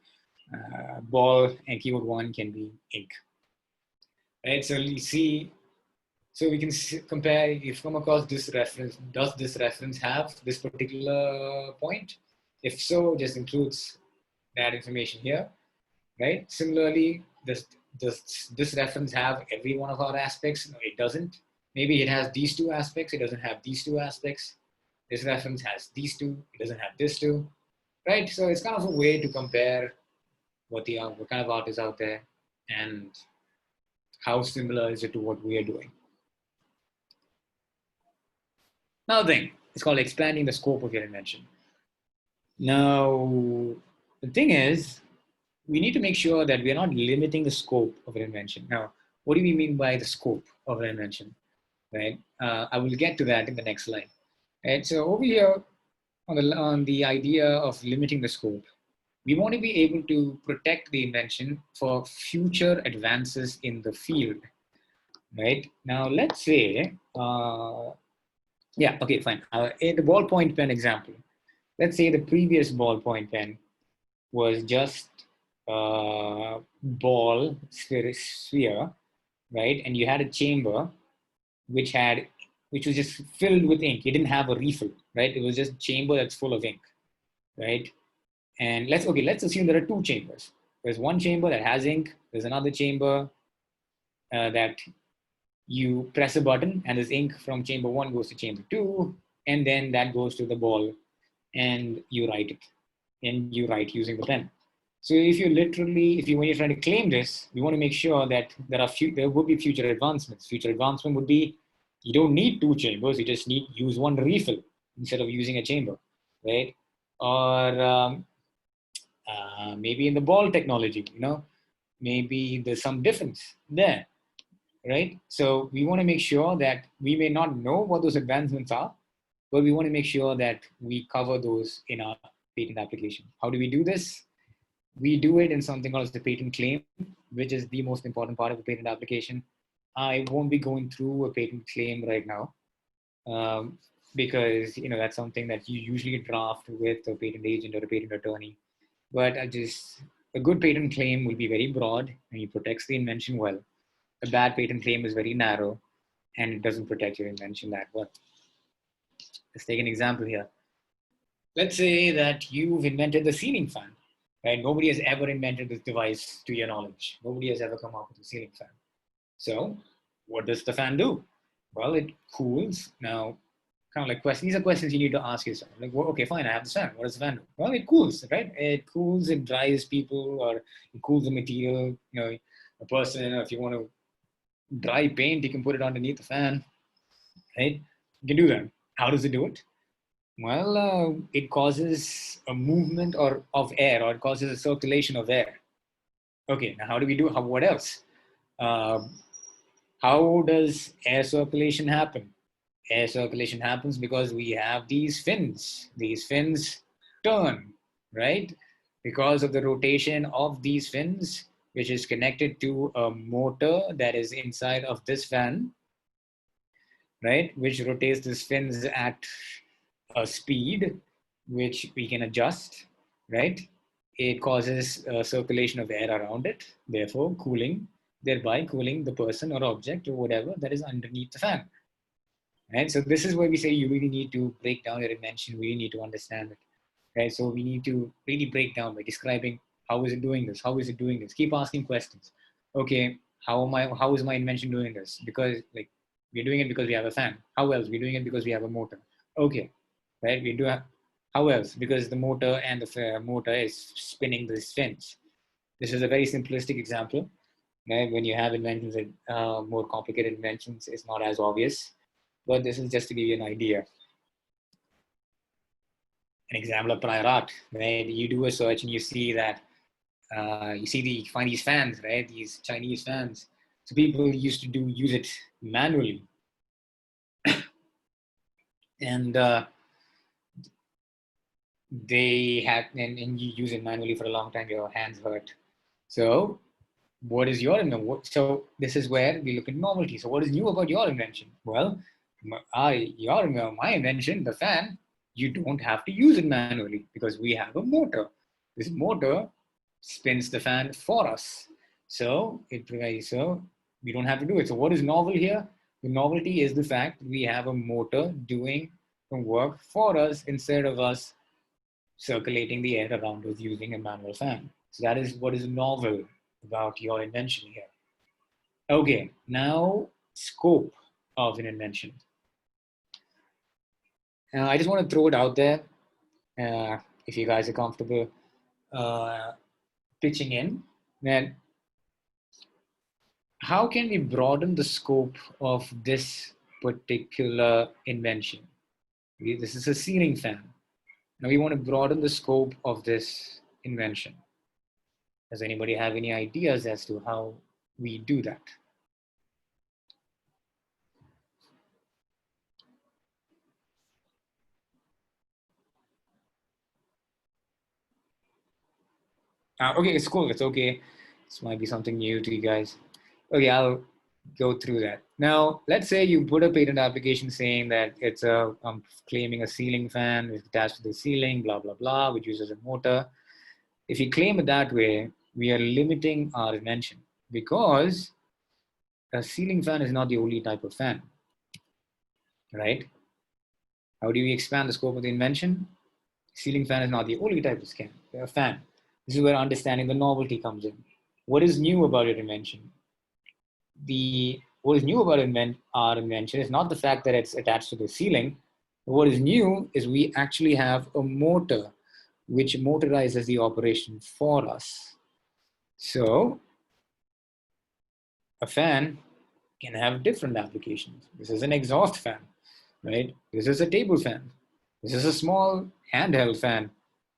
ball, and keyword 1 can be ink, right? So you see, so we can compare, if you come across this reference, does this reference have this particular point? If so, just includes that information here, right? Similarly, does this reference have every one of our aspects? No, it doesn't. Maybe it has these 2 aspects, it doesn't have these 2 aspects, This reference has these two, it doesn't have this two, right? So it's kind of a way to compare what kind of art is out there and how similar is it to what we are doing. Another thing, it's called expanding the scope of your invention. Now, the thing is, we need to make sure that we're not limiting the scope of an invention. Now, what do we mean by the scope of an invention, right? I will get to that in the next slide. Right, so over here on the idea of limiting the scope, we want to be able to protect the invention for future advances in the field, right? Now, let's say, yeah, okay, fine. In the ballpoint pen example, let's say the previous ballpoint pen was just ball sphere, right? And you had a chamber which was just filled with ink. It didn't have a refill, right? It was just a chamber that's full of ink, right? And let's assume there are two chambers. There's one chamber that has ink. There's another chamber that you press a button and this ink from chamber 1 goes to chamber 2, and then that goes to the ball and you write it, and you write using the pen. So when you're trying to claim this, we want to make sure that there will be future advancements. Future advancement would be, you don't need two chambers, you just use one refill instead of using a chamber, right? Or maybe in the ball technology, maybe there's some difference there, right? So we want to make sure that we may not know what those advancements are, but we want to make sure that we cover those in our patent application. How do we do this? We do it in something called the patent claim, which is the most important part of a patent application. I won't be going through a patent claim right now because that's something that you usually draft with a patent agent or a patent attorney. But a good patent claim will be very broad and it protects the invention well. A bad patent claim is very narrow and it doesn't protect your invention that well. Let's take an example here. Let's say that you've invented the ceiling fan, right? Nobody has ever invented this device to your knowledge. Nobody has ever come up with a ceiling fan. So what does the fan do? Well, it cools. Now, kind of like these are questions you need to ask yourself. Like, well, okay, fine, I have this fan. What does the fan do? Well, it cools, right? It cools, it dries people, or it cools the material. A person, if you want to dry paint, you can put it underneath the fan, right? You can do that. How does it do it? Well, it causes a movement of air, or it causes a circulation of air. Okay, now how do we do? What else? How does air circulation happen? Air circulation happens because we have these fins. These fins turn, right? Because of the rotation of these fins, which is connected to a motor that is inside of this fan, right? Which rotates these fins at a speed which we can adjust, right? It causes a circulation of air around it, therefore thereby cooling the person or object or whatever that is underneath the fan. Right? So this is where we say you really need to break down your invention, we need to understand it. Right? So we need to really break down by describing how is it doing this? How is it doing this? Keep asking questions. Okay, how is my invention doing this? Because we're doing it because we have a fan. How else? We're doing it because we have a motor. Okay, right? How else? Because the motor and the motor is spinning these fins. This is a very simplistic example. Right? When you have inventions, more complicated inventions, it's not as obvious. But this is just to give you an idea. An example of prior art, right? You do a search and you see that you find these fans, right? These Chinese fans. So people used to use it manually, and and you use it manually for a long time. Your hands hurt. So what is your invention? So this is where we look at novelty. So what is new about your invention? Well, my invention, the fan, you don't have to use it manually because we have a motor. This motor spins the fan for us. So we don't have to do it. So what is novel here? The novelty is the fact that we have a motor doing some work for us instead of us circulating the air around us using a manual fan. So that is what is novel about your invention here. Okay, now scope of an invention. I just want to throw it out there. If you guys are comfortable pitching in, then how can we broaden the scope of this particular invention? This is a ceiling fan. Now we want to broaden the scope of this invention. Does anybody have any ideas as to how we do that? Okay, it's cool. It's okay. This might be something new to you guys. Okay, I'll go through that. Now, let's say you put a patent application saying that it's I'm claiming a ceiling fan is attached to the ceiling, blah, blah, blah, which uses a motor. If you claim it that way, we are limiting our invention because a ceiling fan is not the only type of fan, right? How do we expand the scope of the invention? Ceiling fan is not the only type of fan. This is where understanding the novelty comes in. What is new about your invention? What is new about our invention is not the fact that it's attached to the ceiling. What is new is we actually have a motor which motorizes the operation for us. So a fan can have different applications. This is an exhaust fan, right? This is a table fan. This is a small handheld fan.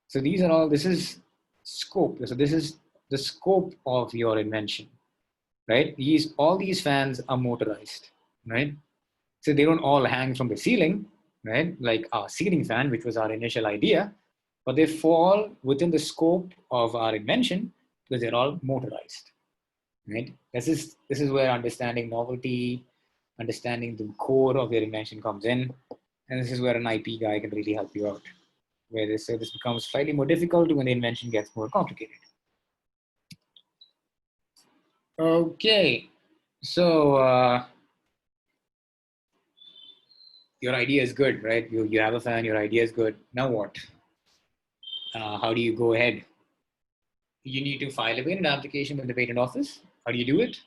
So this is scope. So this is the scope of your invention, right? All these fans are motorized, right? So they don't all hang from the ceiling, right? Like our ceiling fan, which was our initial idea, but they fall within the scope of our invention because they're all motorized, right? This is where understanding novelty, understanding the core of your invention comes in, and this is where an IP guy can really help you out. Where this becomes slightly more difficult when the invention gets more complicated. Okay, so your idea is good, right? You have a fan, your idea is good. Now what? How do you go ahead? You need to file a patent application with the patent office. How do you do it?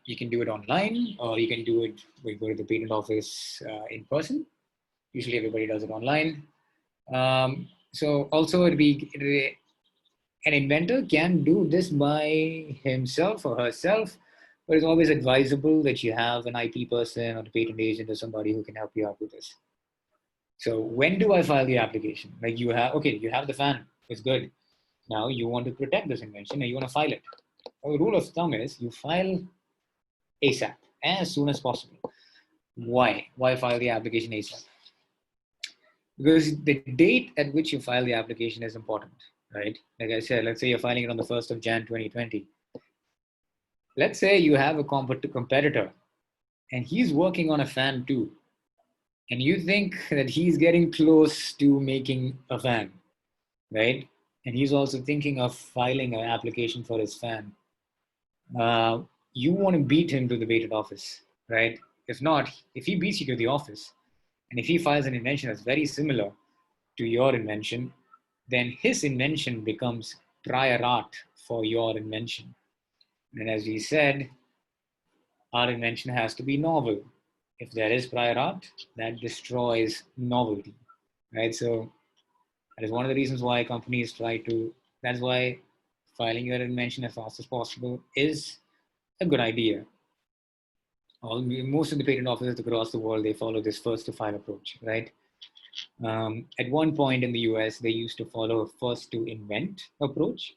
You can do it online, or you can do it, we go to the patent office in person. Usually everybody does it online. So also an inventor can do this by himself or herself, but it's always advisable that you have an IP person or a patent agent or somebody who can help you out with this. So when do I file the application? Like you have the fan, it's good. Now you want to protect this invention and you want to file it. The rule of thumb is you file ASAP, as soon as possible. Why? Why file the application ASAP? Because the date at which you file the application is important, right? Like I said, let's say you're filing it on the 1st of Jan 2020. Let's say you have a competitor and he's working on a fan too. And you think that he's getting close to making a fan, right? And he's also thinking of filing an application for his fan. You want to beat him to the patent office, right? If not, if he beats you to the office, and if he files an invention that's very similar to your invention, then his invention becomes prior art for your invention. And as we said, our invention has to be novel. If there is prior art, that destroys novelty, right? So that is one of the reasons why companies that's why filing your invention as fast as possible is a good idea. Most of the patent offices across the world, they follow this first to file approach, right? At one point in the US, they used to follow a first to invent approach.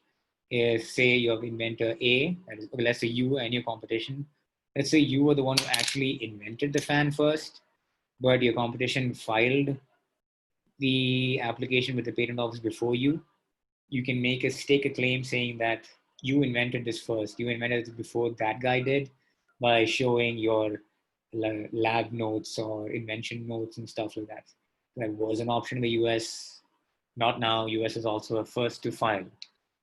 Say you have inventor A, let's say you and your competition. Let's say you were the one who actually invented the fan first, but your competition filed the application with the patent office before you. You can stake a claim saying that you invented this first. You invented it before that guy did by showing your lab notes or invention notes and stuff like that. That was an option in the US. Not now. US is also a first to file.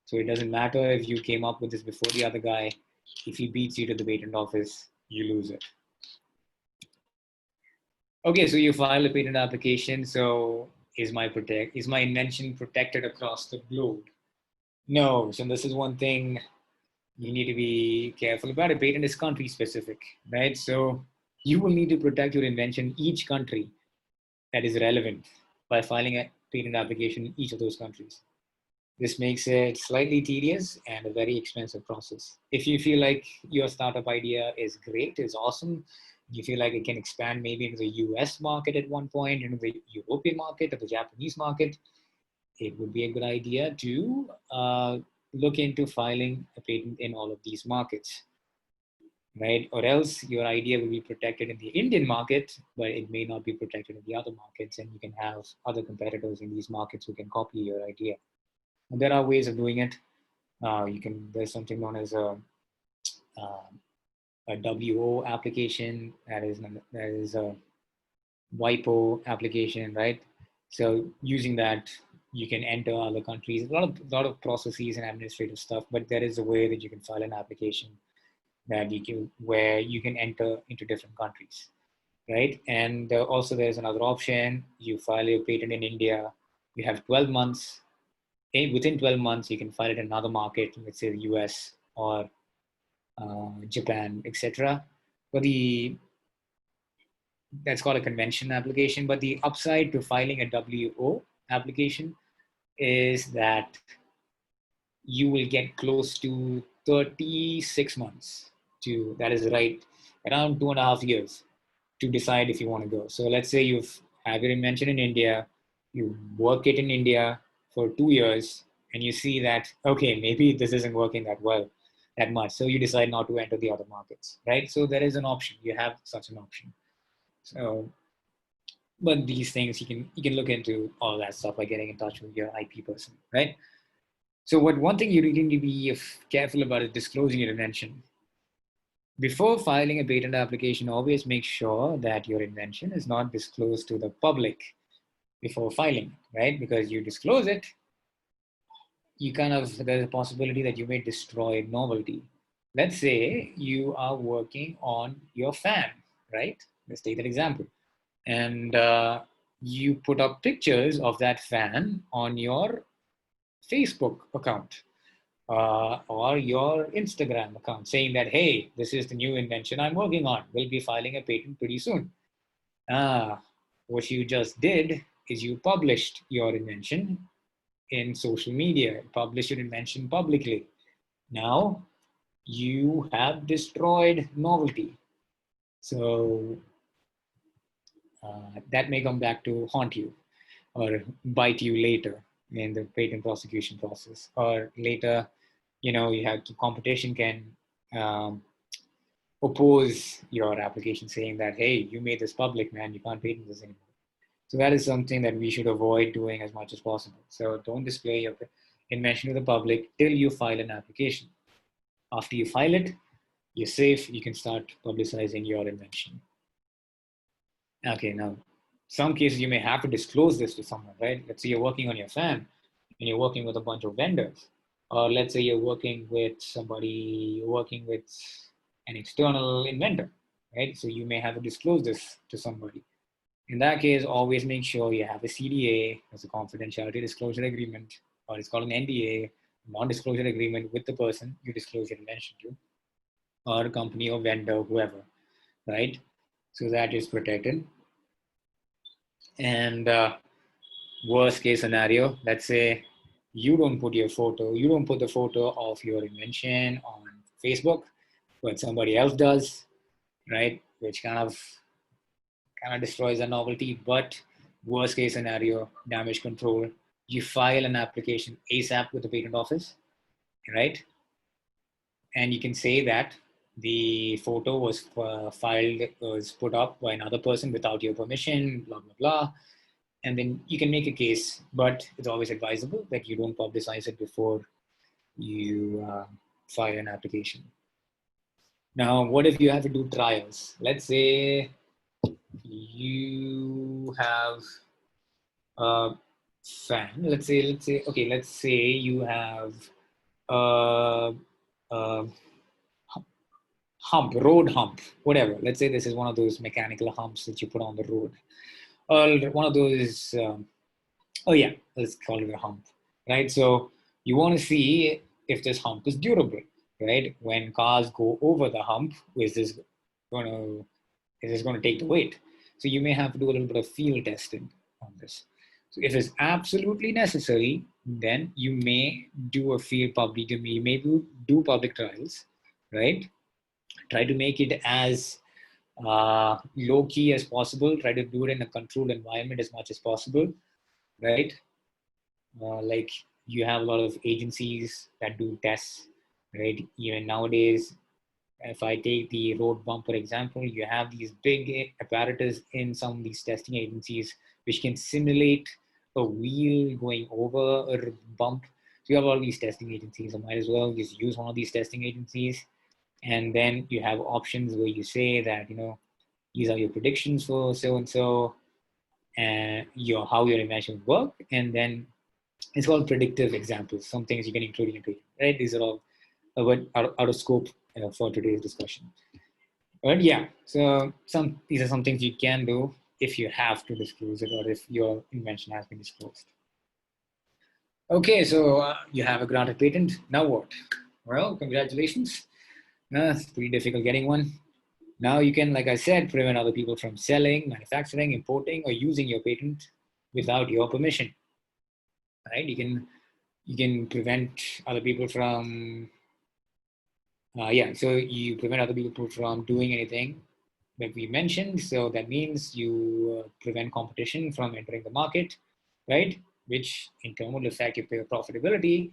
So it doesn't matter if you came up with this before the other guy. If he beats you to the patent office, you lose it. Okay, so you file a patent application. So is my invention protected across the globe? No. So this is one thing you need to be careful about. A patent is country specific, right? So you will need to protect your invention each country. that is relevant by filing a patent application in each of those countries. This makes it slightly tedious and a very expensive process. If you feel like your startup idea is great, is awesome, you feel like it can expand maybe into the US market at one point, into the European market or the Japanese market, it would be a good idea to look into filing a patent in all of these markets, right? Or else your idea will be protected in the Indian market, but it may not be protected in the other markets, and you can have other competitors in these markets who can copy your idea. And there are ways of doing it. There's something known as a WO application, that is a WIPO application, right? So using that, you can enter other countries. A lot of processes and administrative stuff, but there is a way that you can file an application where you can enter into different countries, right? And also there's another option. You file your patent in India. You have 12 months. Within 12 months, you can file it in another market, let's say the US or Japan, etc. But that's called a convention application. But the upside to filing a WO application is that you will get close to 36 months that is right, around 2.5 years to decide if you want to go. So let's say you have your invention in India, you work it in India for 2 years, and you see that, okay, maybe this isn't working that much. So you decide not to enter the other markets, right? So there is an option. You have such an option. So, but these things you can look into all that stuff by getting in touch with your IP person, right? So one thing you really need to be careful about is disclosing your invention. Before filing a patent application, always make sure that your invention is not disclosed to the public before filing, right? Because you disclose it, there's a possibility that you may destroy novelty. Let's say you are working on your fan, right? Let's take that example. And you put up pictures of that fan on your Facebook account or your Instagram account saying that, hey, this is the new invention I'm working on. We'll be filing a patent pretty soon. What you just did is you published your invention in social media, published your invention publicly. Now you have destroyed novelty. So that may come back to haunt you or bite you later in the patent prosecution process, or later, you have competition can oppose your application saying that, hey, you made this public, man, you can't patent this anymore. So that is something that we should avoid doing as much as possible. So don't display your invention to the public till you file an application. After you file it, you're safe, you can start publicizing your invention. Okay, now, some cases you may have to disclose this to someone, right? Let's say you're working on your fan and you're working with a bunch of vendors. Or let's say you're working with an external inventor, right? So you may have to disclose this to somebody. In that case, always make sure you have a CDA, as a confidentiality disclosure agreement, or it's called an NDA, non-disclosure agreement with the person you disclose your invention to, or a company or vendor, whoever, right? So that is protected. And worst case scenario, let's say you don't put the photo of your invention on Facebook, but somebody else does, right? Which kind of destroys the novelty. But worst case scenario, damage control, you file an application ASAP with the patent office, right? And you can say that the photo was put up by another person without your permission, blah, blah, blah. And then you can make a case, but it's always advisable that you don't publicize it before you file an application. Now, what if you have to do trials? Let's say you have a fan. Let's say you have a road hump, whatever. Let's say this is one of those mechanical humps that you put on the road. Or one of those, let's call it a hump, right? So you want to see if this hump is durable, right? When cars go over the hump, is this going to take the weight? So you may have to do a little bit of field testing on this. So if it's absolutely necessary, then you may do a field public, you may do public trials, right? Try to make it as low key as possible. Try to do it in a controlled environment as much as possible, right? Like you have a lot of agencies that do tests, right? Even nowadays, if I take the road bumper example, you have these big apparatus in some of these testing agencies which can simulate a wheel going over a bump. So you have all these testing agencies. I might as well just use one of these testing agencies. And then you have options where you say that, these are your predictions for so and so, and how your invention work. And then it's called predictive examples. Some things you can include into it, right? These are all out of scope for today's discussion. But yeah, so these are some things you can do if you have to disclose it or if your invention has been disclosed. Okay, so you have a granted patent. Now what? Well, congratulations. It's pretty difficult getting one. Now you can, like I said, prevent other people from selling, manufacturing, importing, or using your patent without your permission. Right? You can prevent other people from so you prevent other people from doing anything that we mentioned. So that means you prevent competition from entering the market, right? Which in turn will affect your profitability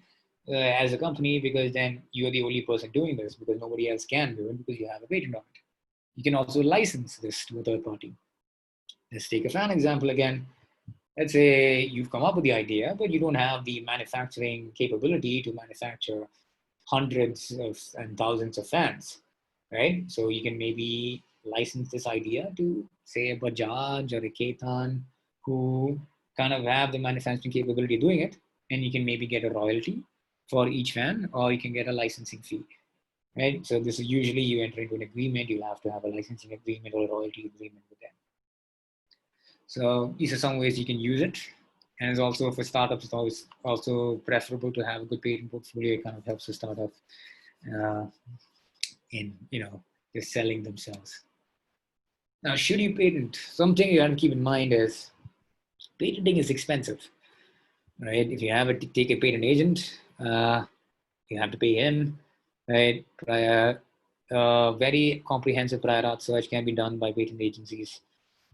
as a company, because then you're the only person doing this because nobody else can do it because you have a patent on it. You can also license this to a third party. Let's take a fan example again. Let's say you've come up with the idea, but you don't have the manufacturing capability to manufacture hundreds and thousands of fans, right? So you can maybe license this idea to, say, a Bajaj or a Ketan, who kind of have the manufacturing capability of doing it, and you can maybe get a royalty for each fan, or you can get a licensing fee, right? So this is usually you enter into an agreement, you'll have to have a licensing agreement or a royalty agreement with them. So these are some ways you can use it. And it's also for startups, it's always also preferable to have a good patent portfolio. It kind of helps the startup in, just selling themselves. Now, should you patent? Something you have to keep in mind is patenting is expensive, right? If you have to take a patent agent, you have to pay him, right? Very comprehensive prior art search can be done by patent agencies.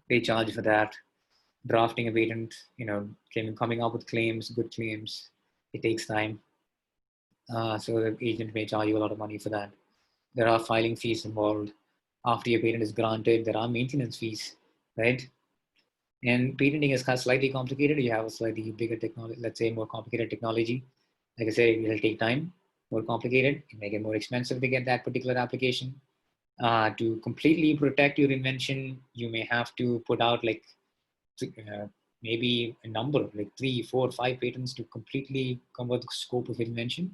They charge for that. Drafting a patent, coming up with claims, good claims, it takes time. So the agent may charge you a lot of money for that. There are filing fees involved. After your patent is granted, there are maintenance fees, right? And patenting is kind of slightly complicated. You have a slightly bigger technology, let's say more complicated technology. Like I said, it will take time, more complicated. It may get more expensive to get that particular application. To completely protect your invention, you may have to put out maybe a number, like 3, 4, 5 patents to completely cover the scope of invention.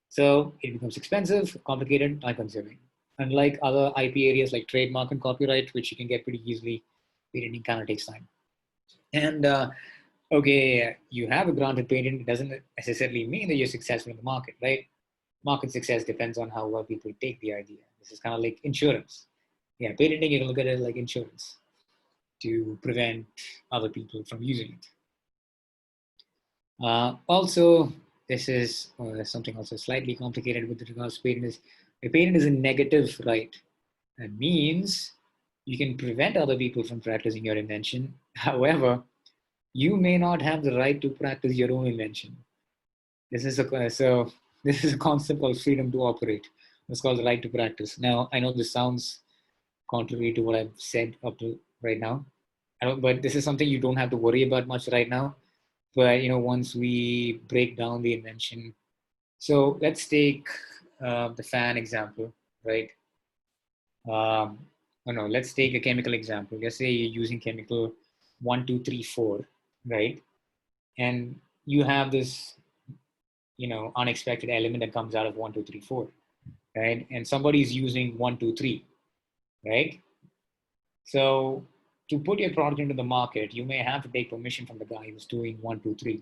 So it becomes expensive, complicated, time-consuming. Unlike other IP areas like trademark and copyright, which you can get pretty easily, patenting kind of takes time. And okay, you have a granted patent, it doesn't necessarily mean that you're successful in the market, right? Market success depends on how well people take the idea. This is kind of like insurance. Yeah, patenting, you can look at it like insurance to prevent other people from using it. Also, this is something also slightly complicated with regards to patent is a patent is a negative right. That means you can prevent other people from practicing your invention. However, you may not have the right to practice your own invention. This is a concept called freedom to operate. It's called the right to practice. Now, I know this sounds contrary to what I've said up to right now, but this is something you don't have to worry about much right now. But once we break down the invention, so let's take the fan example, right? Let's take a chemical example. Let's say you're using chemical 1, 2, 3, 4, right? And you have this, unexpected element that comes out of 1, 2, 3, 4, right? And somebody's using 1, 2, 3, right? So to put your product into the market, you may have to take permission from the guy who's doing 1, 2, 3,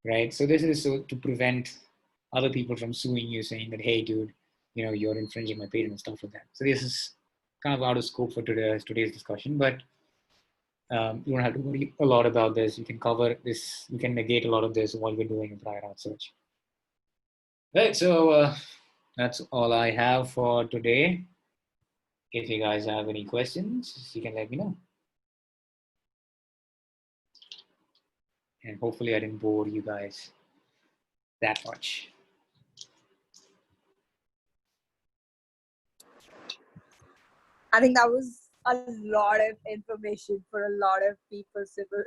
right? So this is so to prevent other people from suing you, saying that, hey, dude, you're infringing my patent and stuff like that. So this is kind of out of scope for today's discussion, but You don't have to worry a lot about this. You can cover this, you can negate a lot of this while we're doing a prior art search. Right, so that's all I have for today. If you guys have any questions, you can let me know. And hopefully I didn't bore you guys that much. I think that was a lot of information for a lot of people, Sibyl.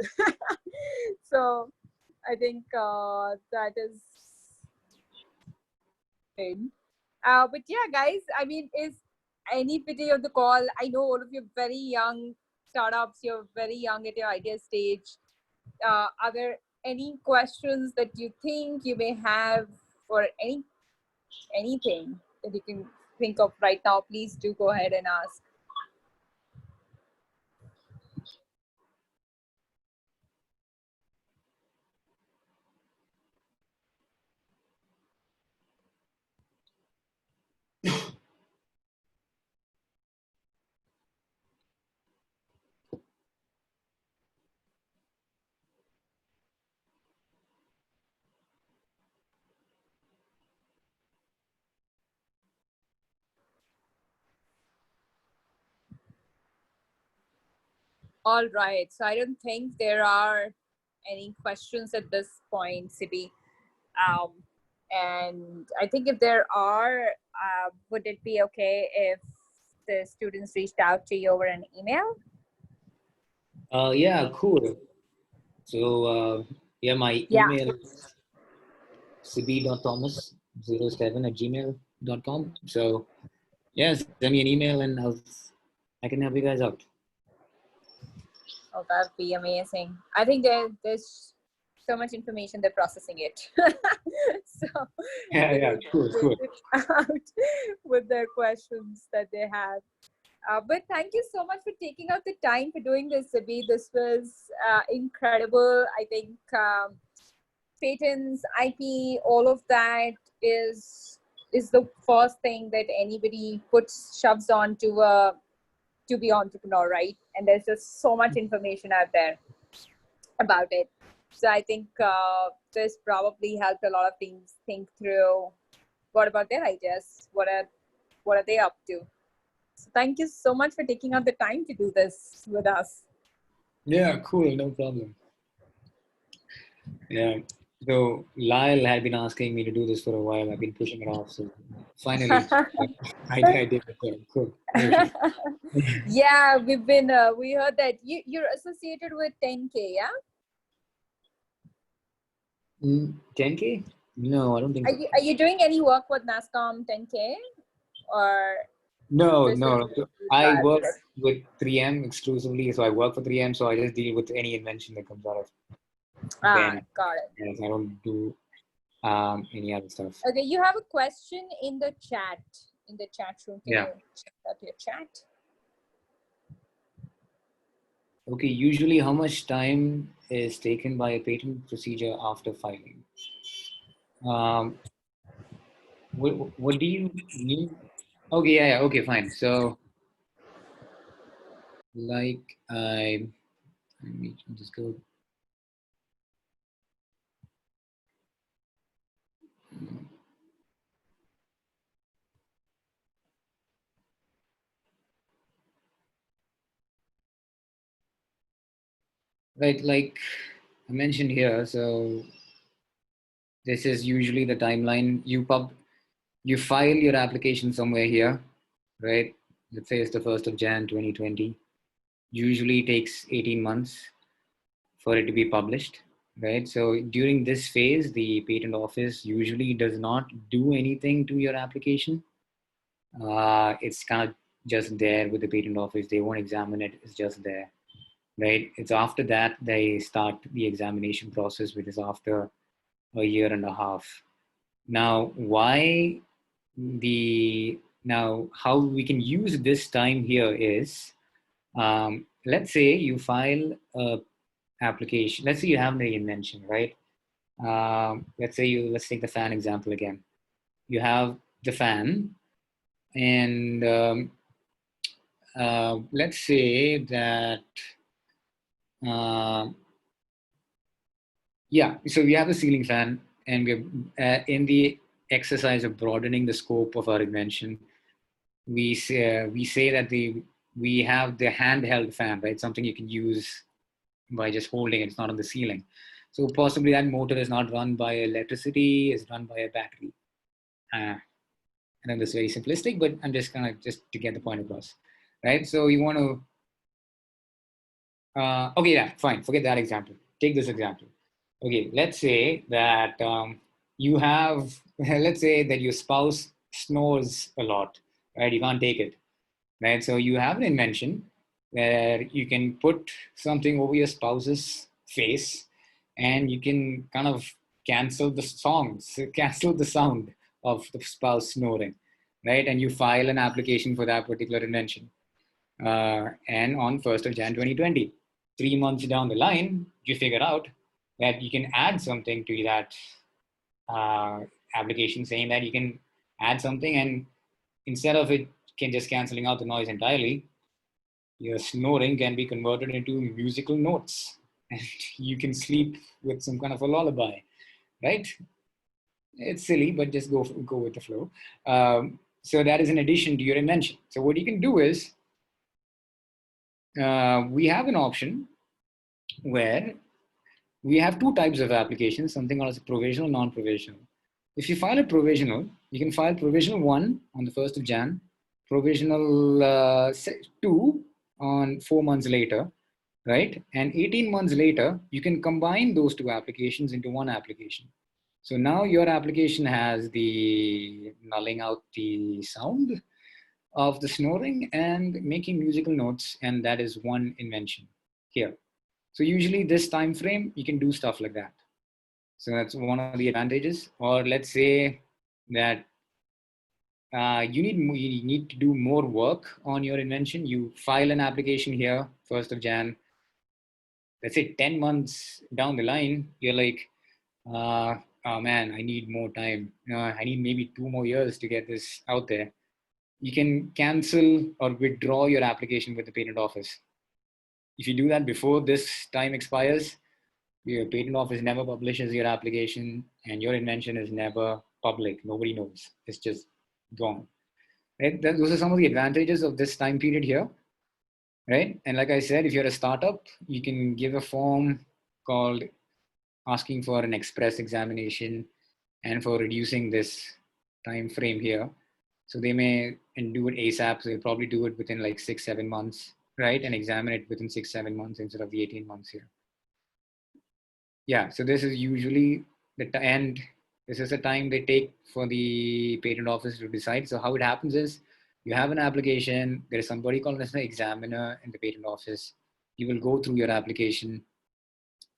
So I think that is good. But yeah, guys, I mean, is anybody on the call? I know all of you very young startups, you're very young at your idea stage. Are there any questions that you think you may have, or anything that you can think of right now? Please do go ahead and ask. All right. So I don't think there are any questions at this point, Siby. And I think if there are, would it be okay if the students reached out to you over an email? Yeah, cool. So yeah, my Yeah. email is siby.thomas07@gmail.com. So yeah, send me an email and I can help you guys out. Oh, that'd be amazing. I think there's so much information, they're processing it. So Yeah, cool. out with their questions that they have. But thank you so much for taking out the time for doing this, Siby. This was incredible. I think patents, IP, all of that is the first thing that anybody shoves on to be entrepreneur, right? And there's just so much information out there about it. So I think this probably helped a lot of teams think through what about their ideas, what are they up to. So thank you so much for taking out the time to do this with us. Yeah, cool. No problem. Yeah. So Lyle had been asking me to do this for a while. I've been pushing it off. So finally, I did it. Yeah, cool. Yeah, we heard that you're associated with 10K, yeah? 10K? No, I don't think so. Are you doing any work with NASCOM 10K, or No. this I work with 3M exclusively. So I work for 3M. So I just deal with any invention that comes out of them. Got it. Yes, I don't do any other stuff. Okay, you have a question in the chat room. Can Yeah. you check out your chat? Okay, usually how much time is taken by a patent procedure after filing? What do you mean? Okay, yeah, okay, fine. So, like, let me just go. Right, like I mentioned here, so this is usually the timeline. You file your application somewhere here, right? Let's say it's the 1st of Jan 2020. Usually takes 18 months for it to be published, right? So during this phase, the patent office usually does not do anything to your application. It's kind of just there with the patent office. They won't examine it. It's just there, right? It's after that they start the examination process, which is after a year and a half. Now, how we can use this time here is, let's say you file a application. Let's say you have the invention, right? Let's take the fan example again. You have the fan, and let's say that Yeah, so we have a ceiling fan, and we're in the exercise of broadening the scope of our invention. We say that we have the handheld fan, right? Something you can use by just holding it. It's not on the ceiling. So possibly that motor is not run by electricity, it's run by a battery. I know this is very simplistic, but I'm just kind of just to get the point across, right? So you want to, okay, yeah, fine. Forget that example. Take this example. Okay, let's say that you have, let's say that your spouse snores a lot, right? You can't take it, right? So you have an invention where you can put something over your spouse's face and you can kind of cancel the songs, cancel the sound of the spouse snoring, right? And you file an application for that particular invention. And on 1st of Jan 2020, 3 months down the line, you figure out that you can add something to that application saying that you can add something, and instead of it can just canceling out the noise entirely, your snoring can be converted into musical notes and you can sleep with some kind of a lullaby, right? It's silly, but just go with the flow. So that is an addition to your invention. So what you can do is we have an option where we have two types of applications, something called as a provisional, non-provisional. If you file a provisional, you can file provisional 1 on the 1st of Jan, provisional 2 on 4 months later, right? And 18 months later, you can combine those two applications into one application. So now your application has the nulling out the sound of the snoring and making musical notes, and that is one invention here. So usually this time frame, you can do stuff like that. So that's one of the advantages. Or let's say that you need to do more work on your invention. You file an application here, 1st of Jan. Let's say 10 months down the line, you're like, oh man, I need more time. I need maybe 2 more years to get this out there. You can cancel or withdraw your application with the patent office. If you do that before this time expires, your patent office never publishes your application and your invention is never public. Nobody knows. It's just gone. Right? Those are some of the advantages of this time period here. Right? And like I said, if you're a startup, you can give a form called asking for an express examination and for reducing this time frame here. So they may and do it ASAP. So they'll probably do it within like 6-7 months, right? And examine it within 6-7 months instead of the 18 months here. Yeah, so this is usually this is the time they take for the patent office to decide. So how it happens is you have an application, there is somebody called as an examiner in the patent office. He will go through your application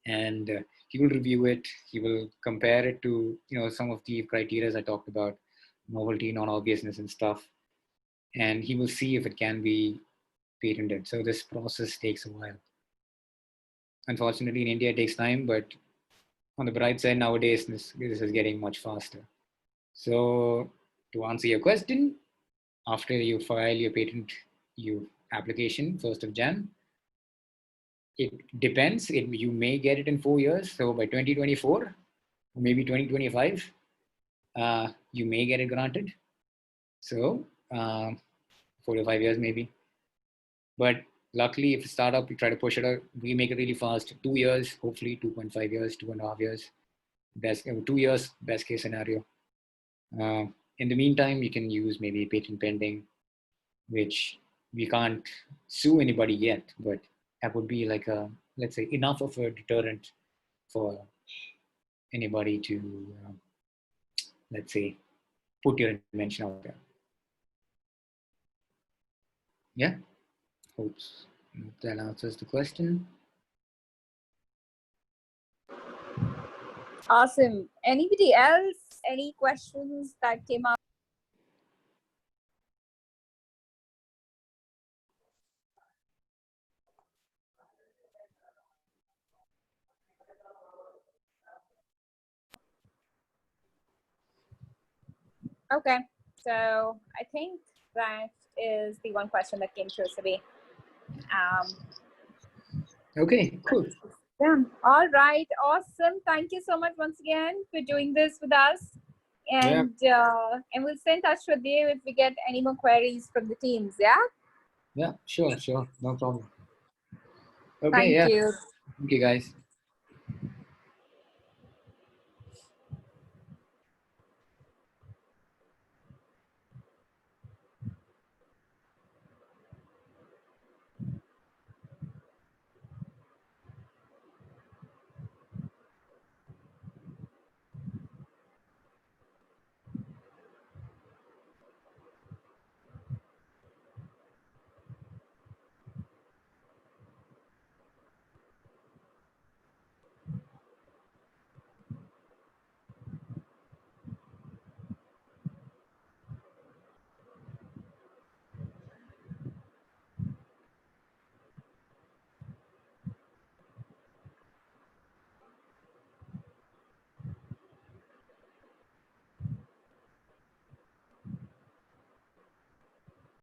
and he will review it. He will compare it to some of the criteria I talked about, novelty, non-obviousness and stuff. And he will see if it can be patented. So this process takes a while. Unfortunately, in India, it takes time, but on the bright side, nowadays, this is getting much faster. So to answer your question, after you file your patent application, 1st of Jan, it depends. You may get it in 4 years. So by 2024, maybe 2025, you may get it granted. So 4 to 5 years maybe. But luckily, if a startup, we try to push it out, we make it really fast. 2 years, hopefully 2.5 years, 2.5 years. 2 years, best case scenario. In the meantime, you can use maybe patent pending, which we can't sue anybody yet, but that would be like let's say, enough of a deterrent for anybody to, let's say, put your invention out there. Yeah, hope that answers the question. Awesome. Anybody else? Any questions that came up? Okay, so I think that is the one question that came through, Siby. Okay, cool. Yeah. All right. Awesome. Thank you so much once again for doing this with us. And we'll stay in touch with you if we get any more queries from the teams. Yeah. Yeah, sure. No problem. Okay, Thank yeah. you. Thank you, guys.